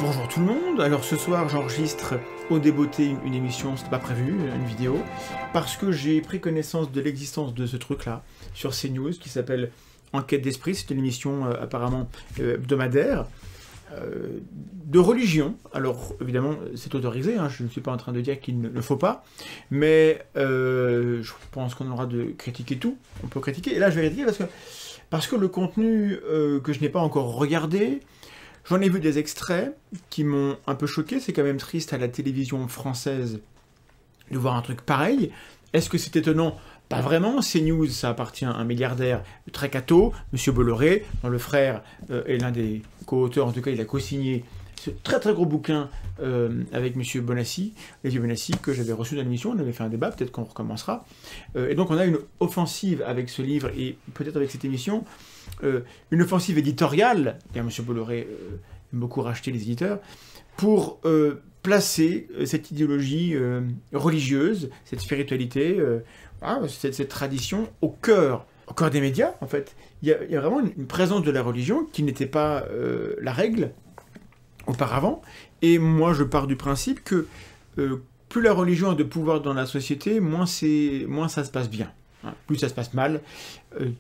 Bonjour tout le monde, alors ce soir j'enregistre au débeauté une émission, c'était pas prévu, une vidéo, parce que j'ai pris connaissance de l'existence de ce truc-là sur CNews qui s'appelle Enquête d'esprit, c'est une émission apparemment hebdomadaire, de religion. Alors évidemment c'est autorisé, hein, je ne suis pas en train de dire qu'il ne le faut pas, mais je pense qu'on aura de critiquer tout, on peut critiquer, et là je vais critiquer parce que le contenu que je n'ai pas encore regardé, j'en ai vu des extraits qui m'ont un peu choqué. C'est quand même triste à la télévision française de voir un truc pareil. Est-ce que c'est étonnant? Pas vraiment. CNews, ça appartient à un milliardaire très catho, M. Bolloré, dont le frère est l'un des co-auteurs, en tout cas il a co-signé ce très très gros bouquin avec M. Bonassi, les vieux Bonassi, que j'avais reçu dans l'émission. On avait fait un débat, peut-être qu'on recommencera. Et donc on a une offensive avec ce livre et peut-être avec cette émission. Une offensive éditoriale, et M. Bolloré aime beaucoup racheter les éditeurs, pour placer cette idéologie religieuse, cette spiritualité, cette tradition au cœur des médias, en fait. Il y a vraiment une présence de la religion qui n'était pas la règle auparavant, et moi je pars du principe que plus la religion a de pouvoir dans la société, moins ça se passe bien. Hein. Plus ça se passe mal,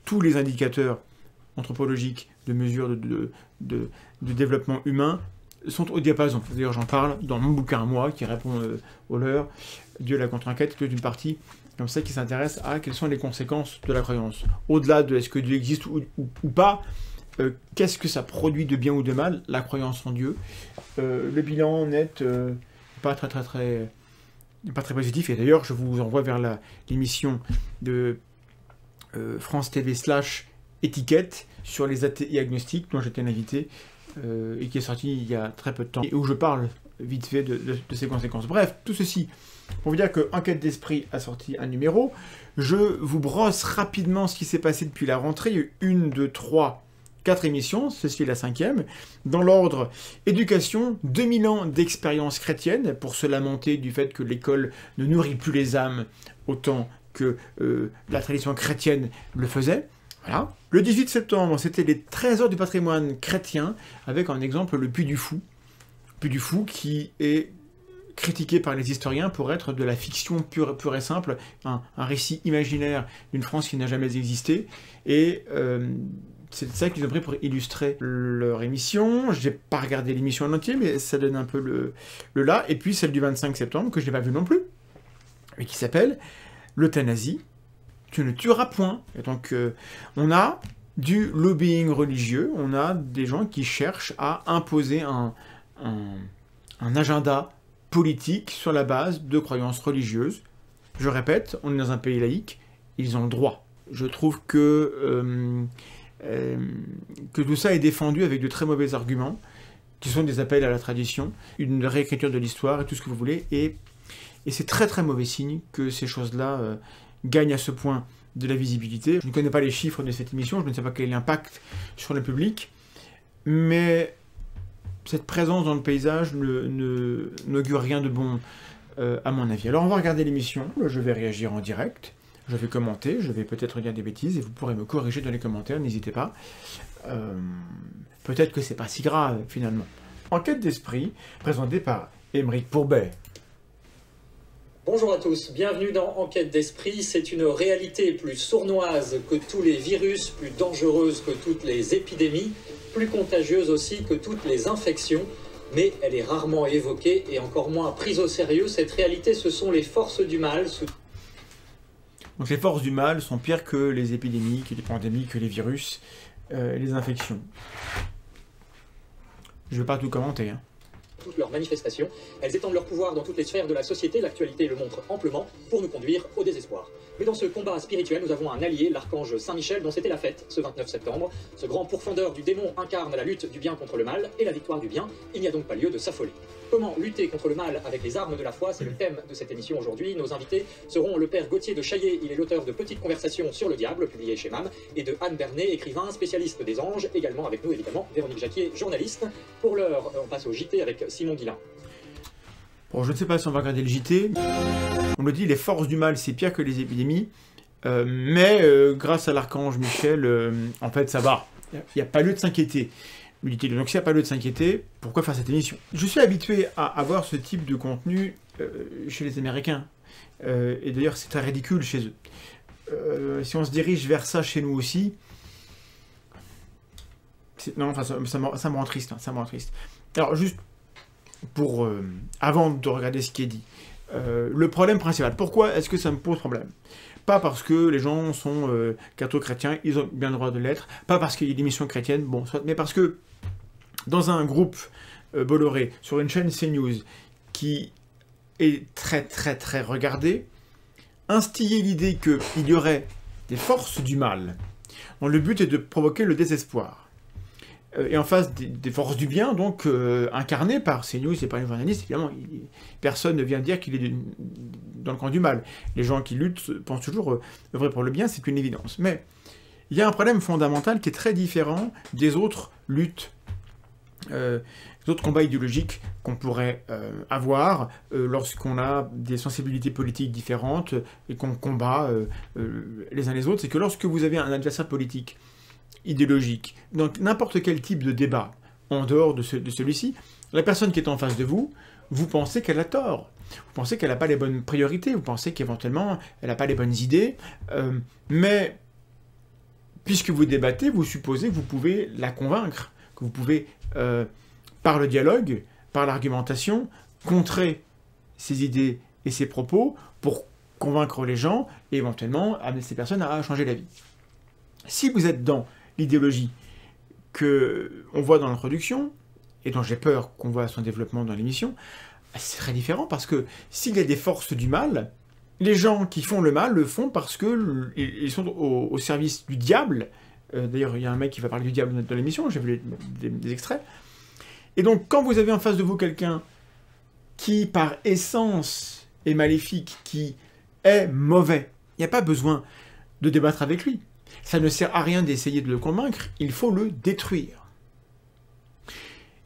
tous les indicateurs anthropologiques de mesures de développement humain sont au diapason. D'ailleurs, j'en parle dans mon bouquin, moi, qui répond au leur, Dieu la contre-enquête, toute une partie comme ça qui s'intéresse à quelles sont les conséquences de la croyance. Au-delà de est-ce que Dieu existe ou pas, qu'est-ce que ça produit de bien ou de mal, la croyance en Dieu. Le bilan net, pas très positif, et d'ailleurs, je vous envoie vers l'émission de France TV / étiquette sur les athées et agnostiques, dont j'étais un invité, et qui est sorti il y a très peu de temps, et où je parle vite fait de ses conséquences. Bref, tout ceci pour vous dire que Enquête d'esprit a sorti un numéro. Je vous brosse rapidement ce qui s'est passé depuis la rentrée. Il y a eu 1, 2, 3, 4 émissions, ceci est la 5e. Dans l'ordre, éducation, 2000 ans d'expérience chrétienne, pour se lamenter du fait que l'école ne nourrit plus les âmes autant que la tradition chrétienne le faisait. Voilà. Le 18 septembre, c'était les trésors du patrimoine chrétien, avec en exemple le Puy du Fou. Puy du Fou qui est critiqué par les historiens pour être de la fiction pure et simple, un récit imaginaire d'une France qui n'a jamais existé. Et c'est ça qu'ils ont pris pour illustrer leur émission. Je n'ai pas regardé l'émission en entier, mais ça donne un peu le là. Et puis celle du 25 septembre, que je n'ai pas vue non plus, mais qui s'appelle « L'euthanasie. Tu ne tueras point ». Et donc, on a du lobbying religieux, on a des gens qui cherchent à imposer un agenda politique sur la base de croyances religieuses. Je répète, on est dans un pays laïque, ils ont le droit. Je trouve que tout ça est défendu avec de très mauvais arguments, qui sont des appels à la tradition, une réécriture de l'histoire et tout ce que vous voulez, et c'est très très mauvais signe que ces choses-là gagnent à ce point de la visibilité. Je ne connais pas les chiffres de cette émission, je ne sais pas quel est l'impact sur le public, mais cette présence dans le paysage n'augure rien de bon, à mon avis. Alors on va regarder l'émission, je vais réagir en direct, je vais commenter, je vais peut-être dire des bêtises, et vous pourrez me corriger dans les commentaires, n'hésitez pas. Peut-être que c'est pas si grave, finalement. Enquête d'esprit, présentée par Aymeric Pourbet. Bonjour à tous, bienvenue dans Enquête d'esprit. C'est une réalité plus sournoise que tous les virus, plus dangereuse que toutes les épidémies, plus contagieuse aussi que toutes les infections, mais elle est rarement évoquée et encore moins prise au sérieux. Cette réalité, ce sont les forces du mal. Donc les forces du mal sont pires que les épidémies, que les pandémies, que les virus, les infections. Je ne vais pas tout commenter, hein. Toutes leurs manifestations, elles étendent leur pouvoir dans toutes les sphères de la société, l'actualité le montre amplement, pour nous conduire au désespoir. Mais dans ce combat spirituel, nous avons un allié, l'archange Saint-Michel, dont c'était la fête, ce 29 septembre. Ce grand pourfendeur du démon incarne la lutte du bien contre le mal et la victoire du bien. Il n'y a donc pas lieu de s'affoler. Comment lutter contre le mal avec les armes de la foi, c'est le thème de cette émission aujourd'hui. Nos invités seront le père Gauthier de Chaillet, il est l'auteur de Petites conversations sur le diable, publié chez MAM, et de Anne Bernet, écrivain, spécialiste des anges, également avec nous évidemment, Véronique Jacquier, journaliste. Pour l'heure, on passe au JT avec Simon Guillain. Bon, je ne sais pas si on va regarder le JT. On le dit, les forces du mal, c'est pire que les épidémies. Mais grâce à l'archange Michel, en fait, ça va. Il n'y a pas lieu de s'inquiéter. lui dit-il. Donc s'il n'y a pas lieu de s'inquiéter, pourquoi faire cette émission? Je suis habitué à avoir ce type de contenu chez les Américains. Et d'ailleurs, c'est très ridicule chez eux. Si on se dirige vers ça chez nous aussi, non, enfin, ça me rend triste. Hein, ça me rend triste. Alors, juste pour... avant de regarder ce qui est dit, le problème principal, pourquoi est-ce que ça me pose problème? Pas parce que les gens sont catho-chrétiens, ils ont bien le droit de l'être, pas parce qu'il y a des missions chrétiennes, bon, soit, mais parce que dans un groupe Bolloré, sur une chaîne CNews, qui est très très très regardée, instiller l'idée qu'il y aurait des forces du mal, dont le but est de provoquer le désespoir. Et en face des forces du bien, donc incarnées par CNews et par les journalistes, évidemment, personne ne vient dire qu'il est dans le camp du mal. Les gens qui luttent pensent toujours œuvrer pour le bien, c'est une évidence. Mais il y a un problème fondamental qui est très différent des autres luttes, des autres combats idéologiques qu'on pourrait avoir lorsqu'on a des sensibilités politiques différentes et qu'on combat les uns les autres. C'est que lorsque vous avez un adversaire politique idéologique, donc n'importe quel type de débat en dehors de celui-ci, la personne qui est en face de vous, vous pensez qu'elle a tort, vous pensez qu'elle n'a pas les bonnes priorités, vous pensez qu'éventuellement elle n'a pas les bonnes idées, mais puisque vous débattez, vous supposez que vous pouvez la convaincre, que vous pouvez, par le dialogue, par l'argumentation, contrer ses idées et ses propos pour convaincre les gens et éventuellement amener ces personnes à changer d'avis. Si vous êtes dans l'idéologie qu'on voit dans l'introduction, et dont j'ai peur qu'on voit son développement dans l'émission, c'est très différent, parce que s'il y a des forces du mal, les gens qui font le mal le font parce qu'ils sont au service du diable. D'ailleurs, il y a un mec qui va parler du diable dans l'émission, j'ai vu des extraits. Et donc, quand vous avez en face de vous quelqu'un qui, par essence, est maléfique, qui est mauvais, il n'y a pas besoin de débattre avec lui. Ça ne sert à rien d'essayer de le convaincre, il faut le détruire.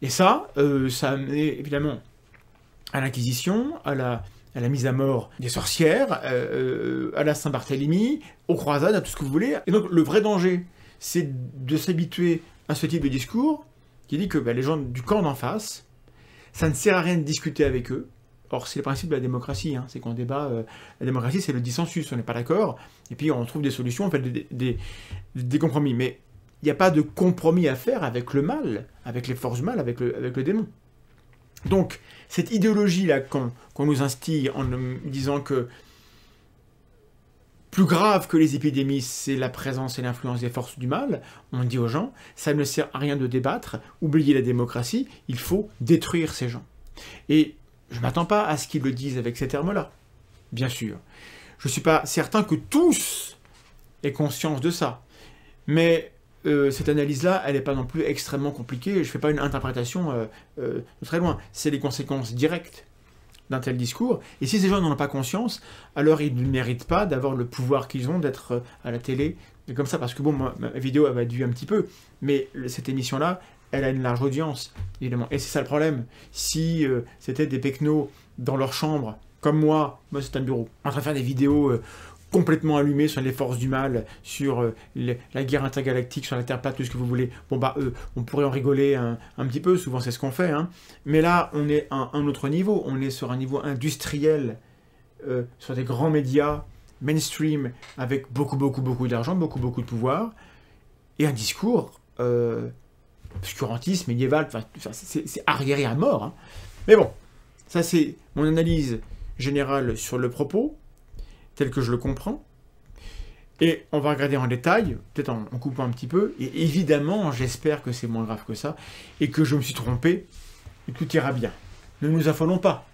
Et ça, ça a amené évidemment à l'Inquisition, à la mise à mort des sorcières, à la Saint-Barthélemy, aux croisades, à tout ce que vous voulez. Et donc le vrai danger, c'est de s'habituer à ce type de discours qui dit que les gens du camp d'en face, ça ne sert à rien de discuter avec eux. Or, c'est le principe de la démocratie, hein, c'est qu'on débat, la démocratie c'est le dissensus, on n'est pas d'accord, et puis on trouve des solutions, on fait des compromis. Mais il n'y a pas de compromis à faire avec le mal, avec les forces du mal, avec le démon. Donc, cette idéologie-là qu'on nous instille en nous disant que plus grave que les épidémies, c'est la présence et l'influence des forces du mal, on dit aux gens, ça ne sert à rien de débattre, oubliez la démocratie, il faut détruire ces gens. Et je ne m'attends pas à ce qu'ils le disent avec ces termes-là, bien sûr. Je ne suis pas certain que tous aient conscience de ça. Mais cette analyse-là, elle n'est pas non plus extrêmement compliquée. Je ne fais pas une interprétation de très loin. C'est les conséquences directes d'un tel discours. Et si ces gens n'en ont pas conscience, alors ils ne méritent pas d'avoir le pouvoir qu'ils ont d'être à la télé. Et comme ça, parce que bon, ma vidéo elle va durer un petit peu, mais cette émission-là, elle a une large audience, évidemment. Et c'est ça le problème. Si c'était des pecnos dans leur chambre, comme moi c'est un bureau, en train de faire des vidéos complètement allumées sur les forces du mal, sur la guerre intergalactique, sur la Terre plate, tout ce que vous voulez, bon on pourrait en rigoler un petit peu, souvent c'est ce qu'on fait, hein. Mais là, on est à un autre niveau, on est sur un niveau industriel, sur des grands médias, mainstream, avec beaucoup d'argent, beaucoup de pouvoir, et un discours... obscurantiste, médiéval, c'est arriéré à mort. Hein. Mais bon, ça c'est mon analyse générale sur le propos, tel que je le comprends. Et on va regarder en détail, peut-être en coupant un petit peu, et évidemment, j'espère que c'est moins grave que ça, et que je me suis trompé, et tout ira bien. Ne nous affolons pas.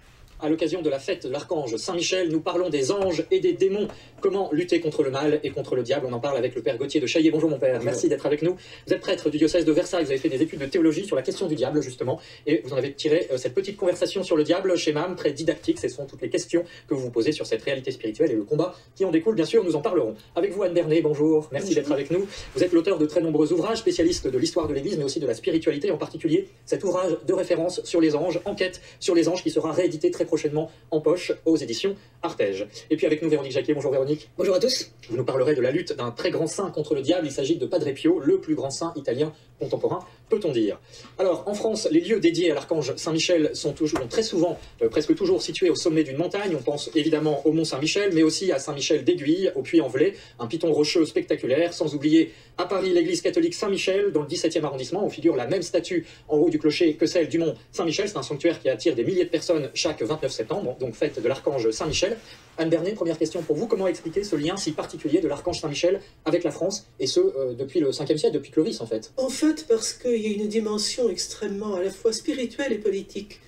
À l'occasion de la fête de l'archange Saint-Michel, nous parlons des anges et des démons. Comment lutter contre le mal et contre le diable? On en parle avec le père Gauthier de Chaillé. Bonjour mon père, merci d'être avec nous. Vous êtes prêtre du diocèse de Versailles, vous avez fait des études de théologie sur la question du diable justement, et vous en avez tiré cette petite conversation sur le diable chez MAM, très didactique. Ce sont toutes les questions que vous vous posez sur cette réalité spirituelle et le combat qui en découle, bien sûr, nous en parlerons. Avec vous Anne Bernet, bonjour, merci d'être avec nous. Vous êtes l'auteur de très nombreux ouvrages, spécialiste de l'histoire de l'Église, mais aussi de la spiritualité, en particulier cet ouvrage de référence sur les anges, Enquête sur les anges, qui sera réédité très prochainement en poche aux éditions Artege. Et puis avec nous Véronique Jacquier. Bonjour Véronique. Bonjour à tous. Vous nous parlerez de la lutte d'un très grand saint contre le diable. Il s'agit de Padre Pio, le plus grand saint italien contemporain, peut-on dire. Alors, en France, les lieux dédiés à l'archange Saint-Michel sont très souvent, presque toujours situés au sommet d'une montagne. On pense évidemment au Mont Saint-Michel, mais aussi à Saint-Michel d'Aiguille, au Puy-en-Velay, un piton rocheux spectaculaire, sans oublier à Paris l'église catholique Saint-Michel, dans le 17e arrondissement, où figure la même statue en haut du clocher que celle du Mont Saint-Michel. C'est un sanctuaire qui attire des milliers de personnes chaque 29 septembre, donc fête de l'archange Saint-Michel. Anne Bernet, première question pour vous, comment expliquer ce lien si particulier de l'archange Saint-Michel avec la France, et ce, depuis le 5e siècle, depuis Clovis en fait? En fait, parce qu'il y a une dimension extrêmement à la fois spirituelle et politique.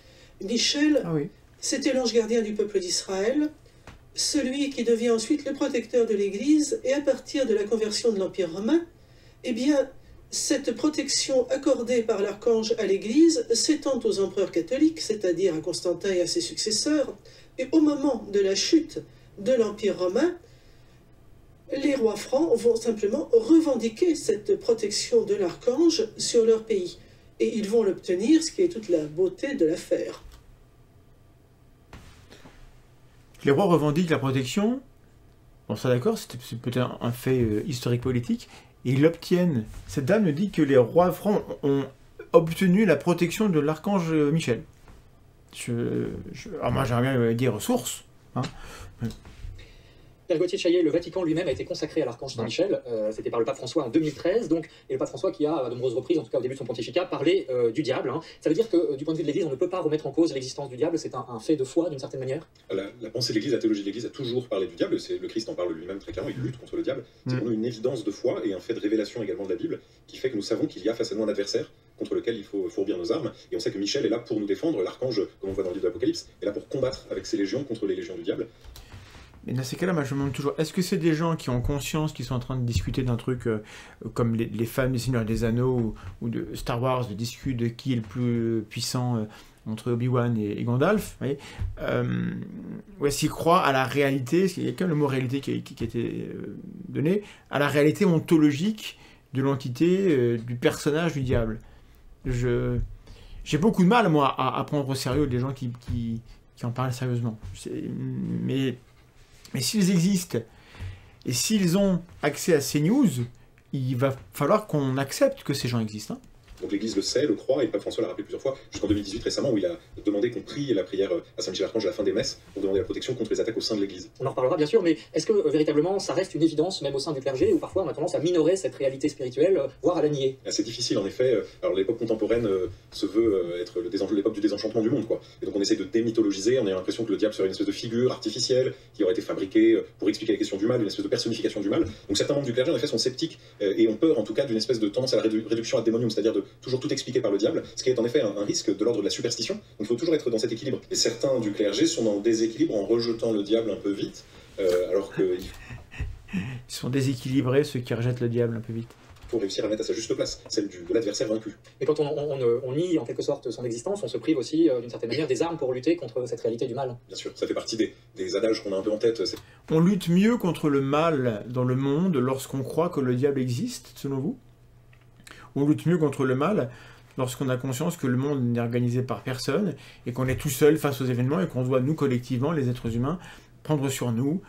Michel, c'était l'ange gardien du peuple d'Israël, celui qui devient ensuite le protecteur de l'Église, et à partir de la conversion de l'Empire romain, eh bien, cette protection accordée par l'archange à l'Église s'étend aux empereurs catholiques, c'est-à-dire à Constantin et à ses successeurs, et au moment de la chute de l'Empire romain, les rois francs vont simplement revendiquer cette protection de l'archange sur leur pays. Et ils vont l'obtenir, ce qui est toute la beauté de l'affaire. Les rois revendiquent la protection, bon ça d'accord, c'est peut-être un fait historique politique, et ils l'obtiennent. Cette dame nous dit que les rois francs ont obtenu la protection de l'archange Michel. Alors moi j'aimerais bien dire source. Hein. Père Gauthier de Chaillet, le Vatican lui-même a été consacré à l'archange Saint-Michel, c'était par le pape François en 2013, donc, et le pape François qui a, à de nombreuses reprises, en tout cas au début de son pontificat, parlé du diable. Hein. Ça veut dire que du point de vue de l'Église, on ne peut pas remettre en cause l'existence du diable, c'est un fait de foi d'une certaine manière? La pensée de l'Église, la théologie de l'Église a toujours parlé du diable, le Christ en parle lui-même très clairement, il lutte contre le diable. C'est pour nous une évidence de foi et un fait de révélation également de la Bible, qui fait que nous savons qu'il y a face à nous un adversaire contre lequel il faut fourbir nos armes, et on sait que Michel est là pour nous défendre, l'archange, comme on voit dans le livre de l'Apocalypse, est là pour combattre avec ses légions contre les légions du diable. Mais dans ces cas-là, moi je me demande toujours, est-ce que c'est des gens qui ont conscience, qui sont en train de discuter d'un truc comme les fans du Seigneur des Anneaux ou de Star Wars, de discuter de qui est le plus puissant entre Obi-Wan et Gandalf, ou est-ce qu'ils croient à la réalité, il y a quand même le mot réalité qui a été donné, à la réalité ontologique de l'entité, du personnage du diable. J'ai beaucoup de mal, moi, à prendre au sérieux les gens qui en parlent sérieusement. Mais s'ils existent, et s'ils ont accès à ces news, il va falloir qu'on accepte que ces gens existent. Hein. Donc l'Église le sait, le croit, et le pape François l'a rappelé plusieurs fois, jusqu'en 2018 récemment, où il a demandé qu'on prie la prière à Saint-Michel-Archange à la fin des messes, pour demander la protection contre les attaques au sein de l'Église. On en reparlera bien sûr, mais est-ce que véritablement ça reste une évidence, même au sein du clergé, où parfois on a tendance à minorer cette réalité spirituelle, voire à la nier? C'est difficile en effet, alors l'époque contemporaine se veut être l'époque du désenchantement du monde, quoi. Et donc on essaie de démythologiser, on a l'impression que le diable serait une espèce de figure artificielle, qui aurait été fabriquée pour expliquer la question du mal, une espèce de personnification du mal. Donc certains membres du clergé en effet sont sceptiques, et ont peur en tout cas d'une espèce de tendance à la réduction ad démonium, c'est-à-dire de toujours tout expliquer par le diable, ce qui est en effet un risque de l'ordre de la superstition. Donc il faut toujours être dans cet équilibre. Et certains du clergé sont dans le déséquilibre en rejetant le diable un peu vite, alors que... Ils sont déséquilibrés, ceux qui rejettent le diable un peu vite. Pour réussir à mettre à sa juste place, celle de l'adversaire vaincu. Mais quand on nie en quelque sorte son existence, on se prive aussi d'une certaine manière des armes pour lutter contre cette réalité du mal. Bien sûr, ça fait partie des adages qu'on a un peu en tête. On lutte mieux contre le mal dans le monde lorsqu'on croit que le diable existe, selon vous? On lutte mieux contre le mal lorsqu'on a conscience que le monde n'est organisé par personne et qu'on est tout seul face aux événements et qu'on doit, nous, collectivement, les êtres humains, prendre sur nous,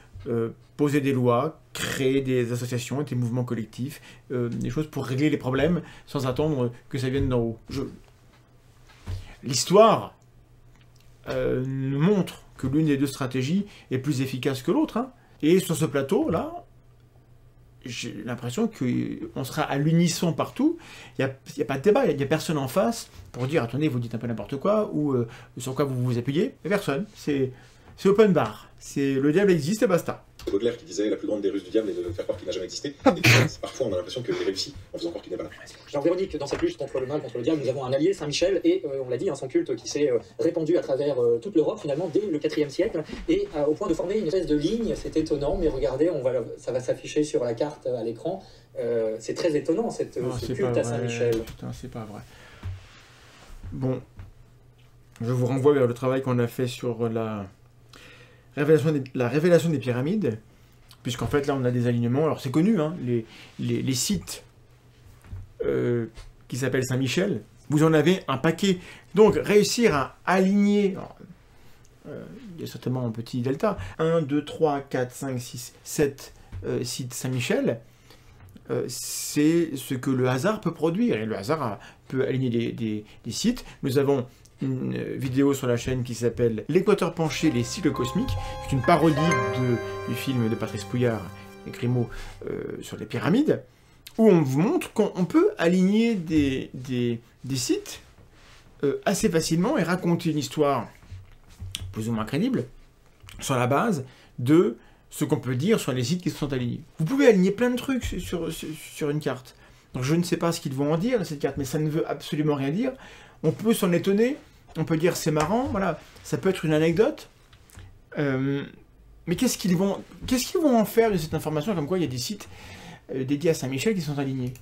poser des lois, créer des associations, des mouvements collectifs, des choses pour régler les problèmes sans attendre que ça vienne d'en haut. L'histoire nous montre que l'une des deux stratégies est plus efficace que l'autre. Hein. Et sur ce plateau-là, j'ai l'impression qu'on sera à l'unisson partout, il n'y a pas de débat, il n'y a personne en face pour dire « Attendez, vous dites un peu n'importe quoi » ou sur quoi vous vous appuyez. Il n'y a personne, c'est open bar, le diable existe et basta. Baudelaire qui disait la plus grande des ruses du diable est de faire croire qu'il n'a jamais existé. Et parfois on a l'impression qu'il réussit en faisant croire qu'il n'est pas là. Alors Véronique, dans cette lutte contre le mal, contre le diable, nous avons un allié, Saint-Michel, et on l'a dit, son culte qui s'est répandu à travers toute l'Europe finalement dès le IVe siècle, et au point de former une espèce de ligne. C'est étonnant, mais regardez, ça va s'afficher sur la carte à l'écran. C'est très étonnant ce culte à Saint-Michel. Putain, c'est pas vrai. Bon, je vous renvoie vers le travail qu'on a fait sur la révélation des pyramides, puisqu'en fait là on a des alignements, alors c'est connu, hein, les sites qui s'appellent Saint-Michel, vous en avez un paquet, donc réussir à aligner, il y a certainement un petit delta, 1, 2, 3, 4, 5, 6, 7 sites Saint-Michel, c'est ce que le hasard peut produire. Et le hasard peut aligner des sites. Nous avons une vidéo sur la chaîne qui s'appelle L'Équateur penché, les cycles cosmiques. C'est une parodie du film de Patrice Pouillard et Grimaud sur les pyramides, où on vous montre qu'on peut aligner des sites assez facilement et raconter une histoire plus ou moins crédible sur la base de ce qu'on peut dire sur les sites qui se sont alignés. Vous pouvez aligner plein de trucs sur une carte. Donc je ne sais pas ce qu'ils vont en dire dans cette carte, mais ça ne veut absolument rien dire. On peut s'en étonner, on peut dire c'est marrant, voilà, ça peut être une anecdote. Mais qu'est-ce qu'ils vont en faire de cette information, comme quoi il y a des sites dédiés à Saint-Michel qui sont alignés?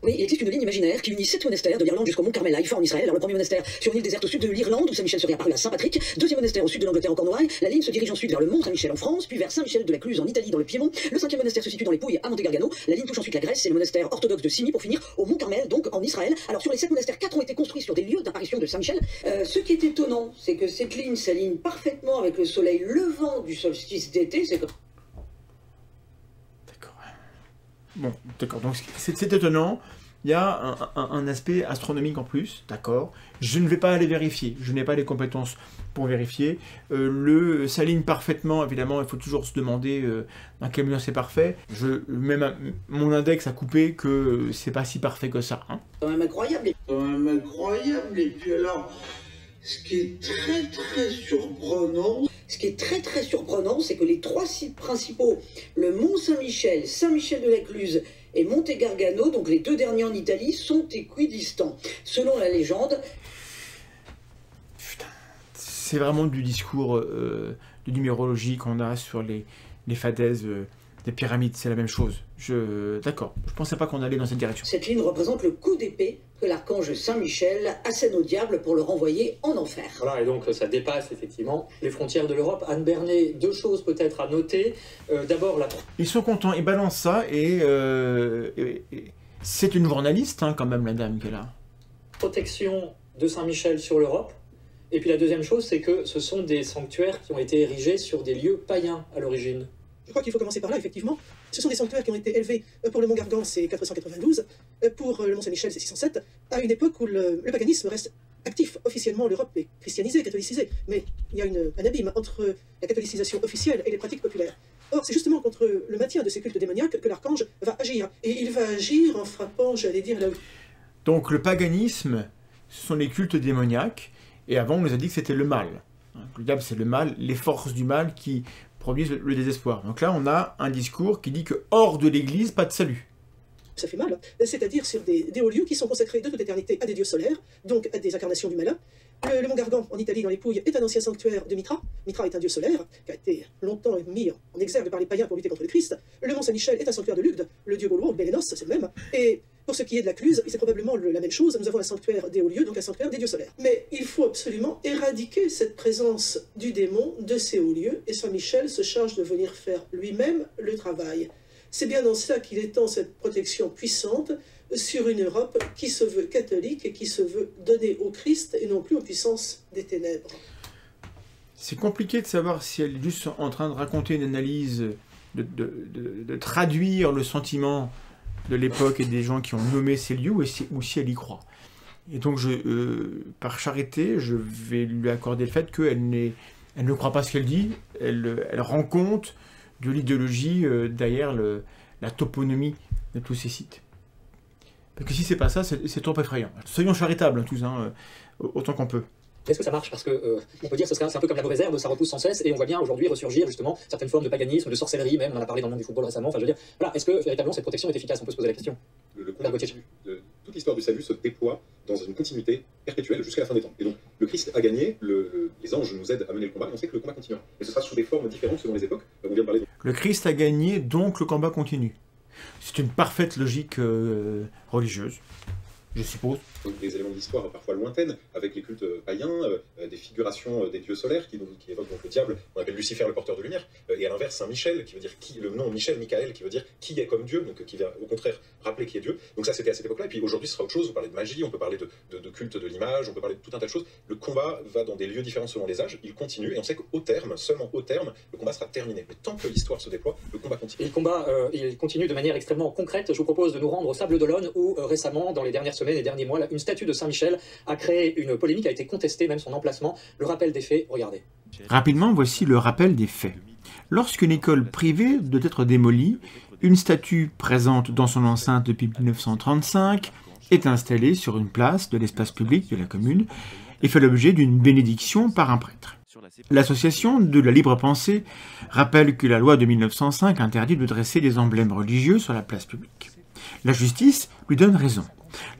Oui, il existe une ligne imaginaire qui unit 7 monastères de l'Irlande jusqu'au mont Carmel à Haïfa en Israël. Alors le premier monastère sur une île déserte au sud de l'Irlande où Saint-Michel serait apparu à Saint-Patrick. Deuxième monastère au sud de l'Angleterre en Cornouailles. La ligne se dirige ensuite vers le mont Saint-Michel en France, puis vers Saint-Michel de la Cluse en Italie dans le Piémont. Le cinquième monastère se situe dans les Pouilles à Monte Gargano. La ligne touche ensuite la Grèce et le monastère orthodoxe de Synie pour finir au mont Carmel, donc en Israël. Alors sur les 7 monastères, 4 ont été construits sur des lieux d'apparition de Saint-Michel. Ce qui est étonnant, c'est que cette ligne s'aligne parfaitement avec le soleil levant du solstice d'été. C'est Bon, d'accord, donc c'est étonnant. Il y a un aspect astronomique en plus, d'accord. Je ne vais pas aller vérifier, je n'ai pas les compétences pour vérifier. S'aligne parfaitement, évidemment, il faut toujours se demander dans quelle mesure c'est parfait. Même mon index a coupé que c'est pas si parfait que ça. Hein. Quand même incroyable. Quand même incroyable, et puis alors, ce qui est très surprenant... Ce qui est très surprenant, c'est que les 3 sites principaux, le mont Saint-Michel, Saint-Michel de la Cluse et Monte Gargano, donc les 2 derniers en Italie, sont équidistants. Selon la légende... Putain, c'est vraiment du discours de numérologie qu'on a sur les fadaises des pyramides, c'est la même chose. D'accord, je pensais pas qu'on allait dans cette direction. Cette ligne représente le coup d'épée que l'archange Saint-Michel assène au diable pour le renvoyer en enfer. Voilà, et donc ça dépasse effectivement les frontières de l'Europe. Anne Bernet, 2 choses peut-être à noter. D'abord, ils sont contents, ils balancent ça, et c'est une journaliste hein, quand même, la dame qui est là. Protection de Saint-Michel sur l'Europe. Et puis la deuxième chose, c'est que ce sont des sanctuaires qui ont été érigés sur des lieux païens à l'origine. Je crois qu'il faut commencer par là, effectivement. Ce sont des sanctuaires qui ont été élevés pour le mont Gargan, c'est 492, pour le mont Saint-Michel, c'est 607, à une époque où le paganisme reste actif. Officiellement, l'Europe est christianisée, catholicisée, mais il y a un abîme entre la catholicisation officielle et les pratiques populaires. Or, c'est justement contre le maintien de ces cultes démoniaques que l'archange va agir. Et il va agir en frappant, j'allais dire, là où... Donc le paganisme, ce sont les cultes démoniaques, et avant on nous a dit que c'était le mal. Le diable c'est le mal, les forces du mal qui produisent le désespoir. Donc là on a un discours qui dit que hors de l'église, pas de salut. Ça fait mal, c'est-à-dire sur des hauts lieux qui sont consacrés de toute éternité à des dieux solaires, donc à des incarnations du malin. Le mont Gargan, en Italie, dans les Pouilles, est un ancien sanctuaire de Mitra. Mitra est un dieu solaire, qui a été longtemps mis en exergue par les païens pour lutter contre le Christ. Le mont Saint-Michel est un sanctuaire de Lugde, le dieu gaulois, ou Bélénos, c'est le même. Et pour ce qui est de la Cluse, c'est probablement la même chose. Nous avons un sanctuaire des hauts lieux, donc un sanctuaire des dieux solaires. Mais il faut absolument éradiquer cette présence du démon de ces hauts lieux, et Saint-Michel se charge de venir faire lui-même le travail. C'est bien dans cela qu'il étend cette protection puissante sur une Europe qui se veut catholique et qui se veut donner au Christ et non plus aux puissances des ténèbres. C'est compliqué de savoir si elle est juste en train de raconter une analyse, de traduire le sentiment de l'époque et des gens qui ont nommé ces lieux, ou si elle y croit. Et donc, par charité, je vais lui accorder le fait qu'elle ne croit pas ce qu'elle dit, elle rend compte de l'idéologie derrière la toponymie de tous ces sites. Parce que si c'est pas ça, c'est trop effrayant. Soyons charitables, hein, tous, hein, autant qu'on peut. Est-ce que ça marche? Parce que on peut dire que c'est un peu comme la mauvaise herbe, ça repousse sans cesse, et on voit bien aujourd'hui ressurgir justement certaines formes de paganisme, de sorcellerie même, on en a parlé dans le monde du football récemment, enfin je veux dire, voilà, est-ce que véritablement cette protection est efficace? On peut se poser la question. Toute l'histoire du salut se déploie dans une continuité perpétuelle jusqu'à la fin des temps. Et donc le Christ a gagné, les anges nous aident à mener le combat, et on sait que le combat continue. Et ce sera sous des formes différentes selon les époques. On vient de parler de... Le Christ a gagné, donc le combat continue. C'est une parfaite logique religieuse. je suppose. Des éléments de l'histoire parfois lointaines, avec les cultes païens, des figurations des dieux solaires qui évoquent donc le diable, on appelle Lucifer le porteur de lumière, et à l'inverse Saint Michel, qui veut dire qui, le nom Michel, Michael, qui veut dire qui est comme Dieu, donc qui va au contraire rappeler qui est Dieu. Donc ça c'était à cette époque-là, et puis aujourd'hui ce sera autre chose, on parlait de magie, on peut parler de culte de l'image, on peut parler de tout un tas de choses. Le combat va dans des lieux différents selon les âges, il continue, et on sait qu'au terme, seulement au terme, le combat sera terminé. Mais tant que l'histoire se déploie, le combat continue. Et le combat, il continue de manière extrêmement concrète. Je vous propose de nous rendre au Sable d'Olonne, où récemment, dans les dernières semaines et derniers mois, une statue de Saint-Michel a créé une polémique, a été contestée, même son emplacement. Le rappel des faits, regardez. Rapidement, voici le rappel des faits. Lorsqu'une école privée doit être démolie, une statue présente dans son enceinte depuis 1935 est installée sur une place de l'espace public de la commune et fait l'objet d'une bénédiction par un prêtre. L'association de la libre pensée rappelle que la loi de 1905 interdit de dresser des emblèmes religieux sur la place publique. La justice lui donne raison.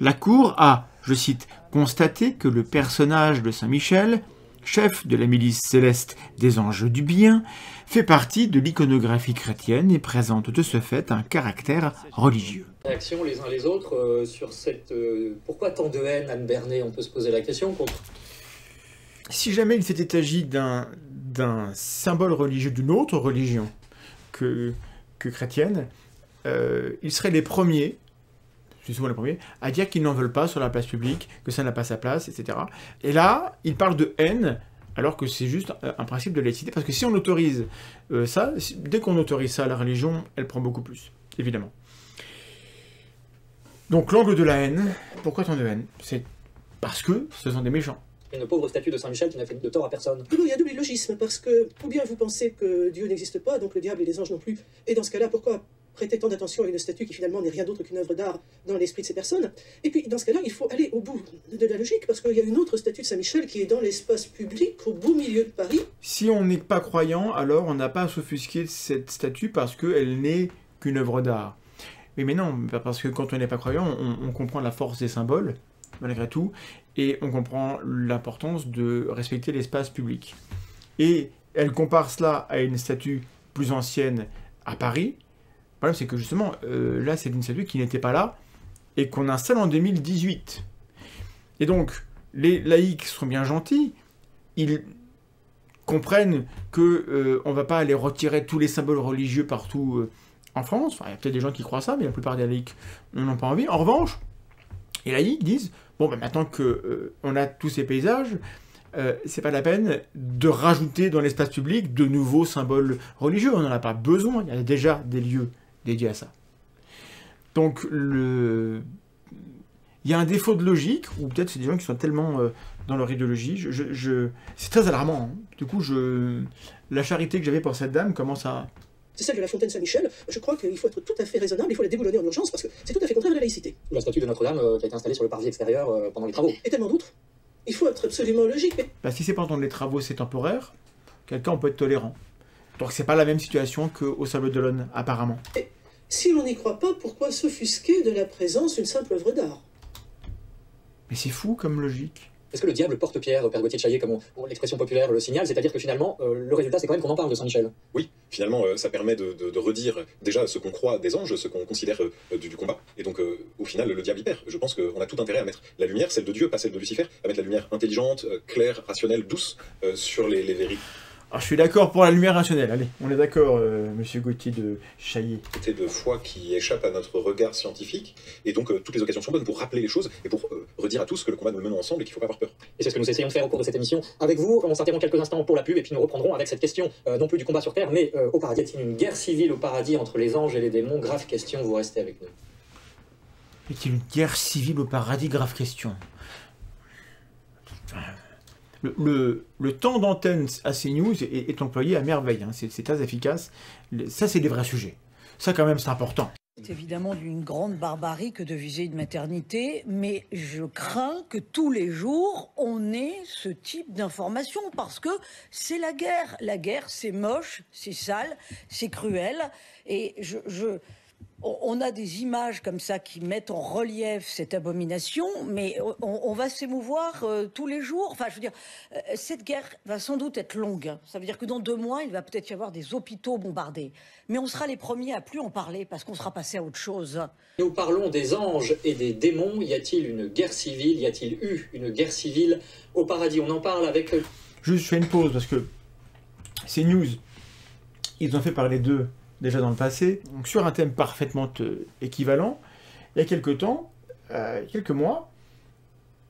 La Cour a, je cite, constaté que le personnage de Saint Michel, chef de la milice céleste des anges du bien, fait partie de l'iconographie chrétienne et présente de ce fait un caractère religieux. Réaction les uns les autres sur cette... pourquoi tant de haine, Anne Bernet? On peut se poser la question contre... Si jamais il s'était agi d'un symbole religieux d'une autre religion que chrétienne, ils seraient les premiers, c'est souvent les premiers, à dire qu'ils n'en veulent pas sur la place publique, que ça n'a pas sa place, etc. Et là, ils parlent de haine, alors que c'est juste un principe de laïcité, parce que si on autorise ça, dès qu'on autorise ça, la religion, elle prend beaucoup plus, évidemment. Donc l'angle de la haine, pourquoi tant de haine? C'est parce que ce sont des méchants. Une pauvre statue de Saint-Michel qui n'a fait de tort à personne. Il y a double illogisme, parce que, ou bien vous pensez que Dieu n'existe pas, donc le diable et les anges non plus, et dans ce cas-là, pourquoi prêter tant d'attention à une statue qui finalement n'est rien d'autre qu'une œuvre d'art dans l'esprit de ces personnes? Et puis, dans ce cas-là, il faut aller au bout de la logique, parce qu'il y a une autre statue de Saint-Michel qui est dans l'espace public, au beau milieu de Paris. Si on n'est pas croyant, alors on n'a pas à s'offusquer de cette statue parce qu'elle n'est qu'une œuvre d'art. Mais non, parce que quand on n'est pas croyant, on comprend la force des symboles, malgré tout, et on comprend l'importance de respecter l'espace public. Et elle compare cela à une statue plus ancienne à Paris. Le problème, c'est que justement, là, c'est une statue qui n'était pas là, et qu'on installe en 2018. Et donc, les laïcs sont bien gentils, ils comprennent qu'on ne va pas aller retirer tous les symboles religieux partout en France. Enfin, il y a peut-être des gens qui croient ça, mais la plupart des laïcs n'en ont pas envie. En revanche, les laïcs disent, bon, ben, maintenant qu'on a tous ces paysages, c'est pas la peine de rajouter dans l'espace public de nouveaux symboles religieux. On n'en a pas besoin, il y a déjà des lieux dédiés à ça. Donc, il y a un défaut de logique, ou peut-être c'est des gens qui sont tellement dans leur idéologie. C'est très alarmant. Hein. Du coup, la charité que j'avais pour cette dame commence à... C'est celle de la fontaine Saint-Michel. Je crois qu'il faut être tout à fait raisonnable, il faut la déboulonner en urgence, parce que c'est tout à fait contraire à la laïcité. La statue de Notre-Dame qui a été installée sur le parvis extérieur pendant les travaux. Et tellement d'autres. Il faut être absolument logique, mais... Bah, si c'est pendant les travaux, c'est temporaire, quelqu'un peut être tolérant. Donc c'est pas la même situation qu'au Sable d'Olonne, apparemment. Et si l'on n'y croit pas, pourquoi s'offusquer de la présence d'une simple œuvre d'art? Mais c'est fou comme logique. Est-ce que le diable porte pierre, Père Gauthier de Chaillet, comme l'expression populaire le signale? C'est-à-dire que finalement, le résultat, c'est quand même qu'on en parle de Saint-Michel. Oui, finalement, ça permet de redire déjà ce qu'on croit des anges, ce qu'on considère du combat. Et donc, au final, le diable y perd. Je pense qu'on a tout intérêt à mettre la lumière, celle de Dieu, pas celle de Lucifer, à mettre la lumière intelligente, claire, rationnelle, douce, sur les vérités. Alors, je suis d'accord pour la lumière rationnelle. Allez, on est d'accord, monsieur Gauthier de Chaillet. De foi qui échappe à notre regard scientifique, et donc toutes les occasions sont bonnes pour rappeler les choses et pour redire à tous que le combat nous menons ensemble et qu'il ne faut pas avoir peur. Et c'est ce que nous essayons de faire au cours de cette émission avec vous. On s'interrompt quelques instants pour la pub et puis nous reprendrons avec cette question, non plus du combat sur Terre, mais au paradis. Y a-t-il une guerre civile au paradis entre les anges et les démons? Grave question, vous restez avec nous. Y a-t-il une guerre civile au paradis? Grave question. Le temps d'antenne à CNews est employé à merveille, hein. C'est très efficace. Ça, c'est des vrais sujets. Ça, quand même, c'est important. C'est évidemment d'une grande barbarie que de viser une maternité, mais je crains que tous les jours, on ait ce type d'informations, parce que c'est la guerre. La guerre, c'est moche, c'est sale, c'est cruel, et On a des images comme ça qui mettent en relief cette abomination, mais on va s'émouvoir tous les jours. Enfin, je veux dire, cette guerre va sans doute être longue. Ça veut dire que dans 2 mois, il va peut-être y avoir des hôpitaux bombardés. Mais on sera les premiers à plus en parler parce qu'on sera passé à autre chose. Nous parlons des anges et des démons. Y a-t-il une guerre civile? Y a-t-il eu une guerre civile au paradis? On en parle avec... Juste, je fais une pause parce que ces news, ils ont fait parler d'eux déjà dans le passé, donc sur un thème parfaitement équivalent. Il y a quelques temps, quelques mois,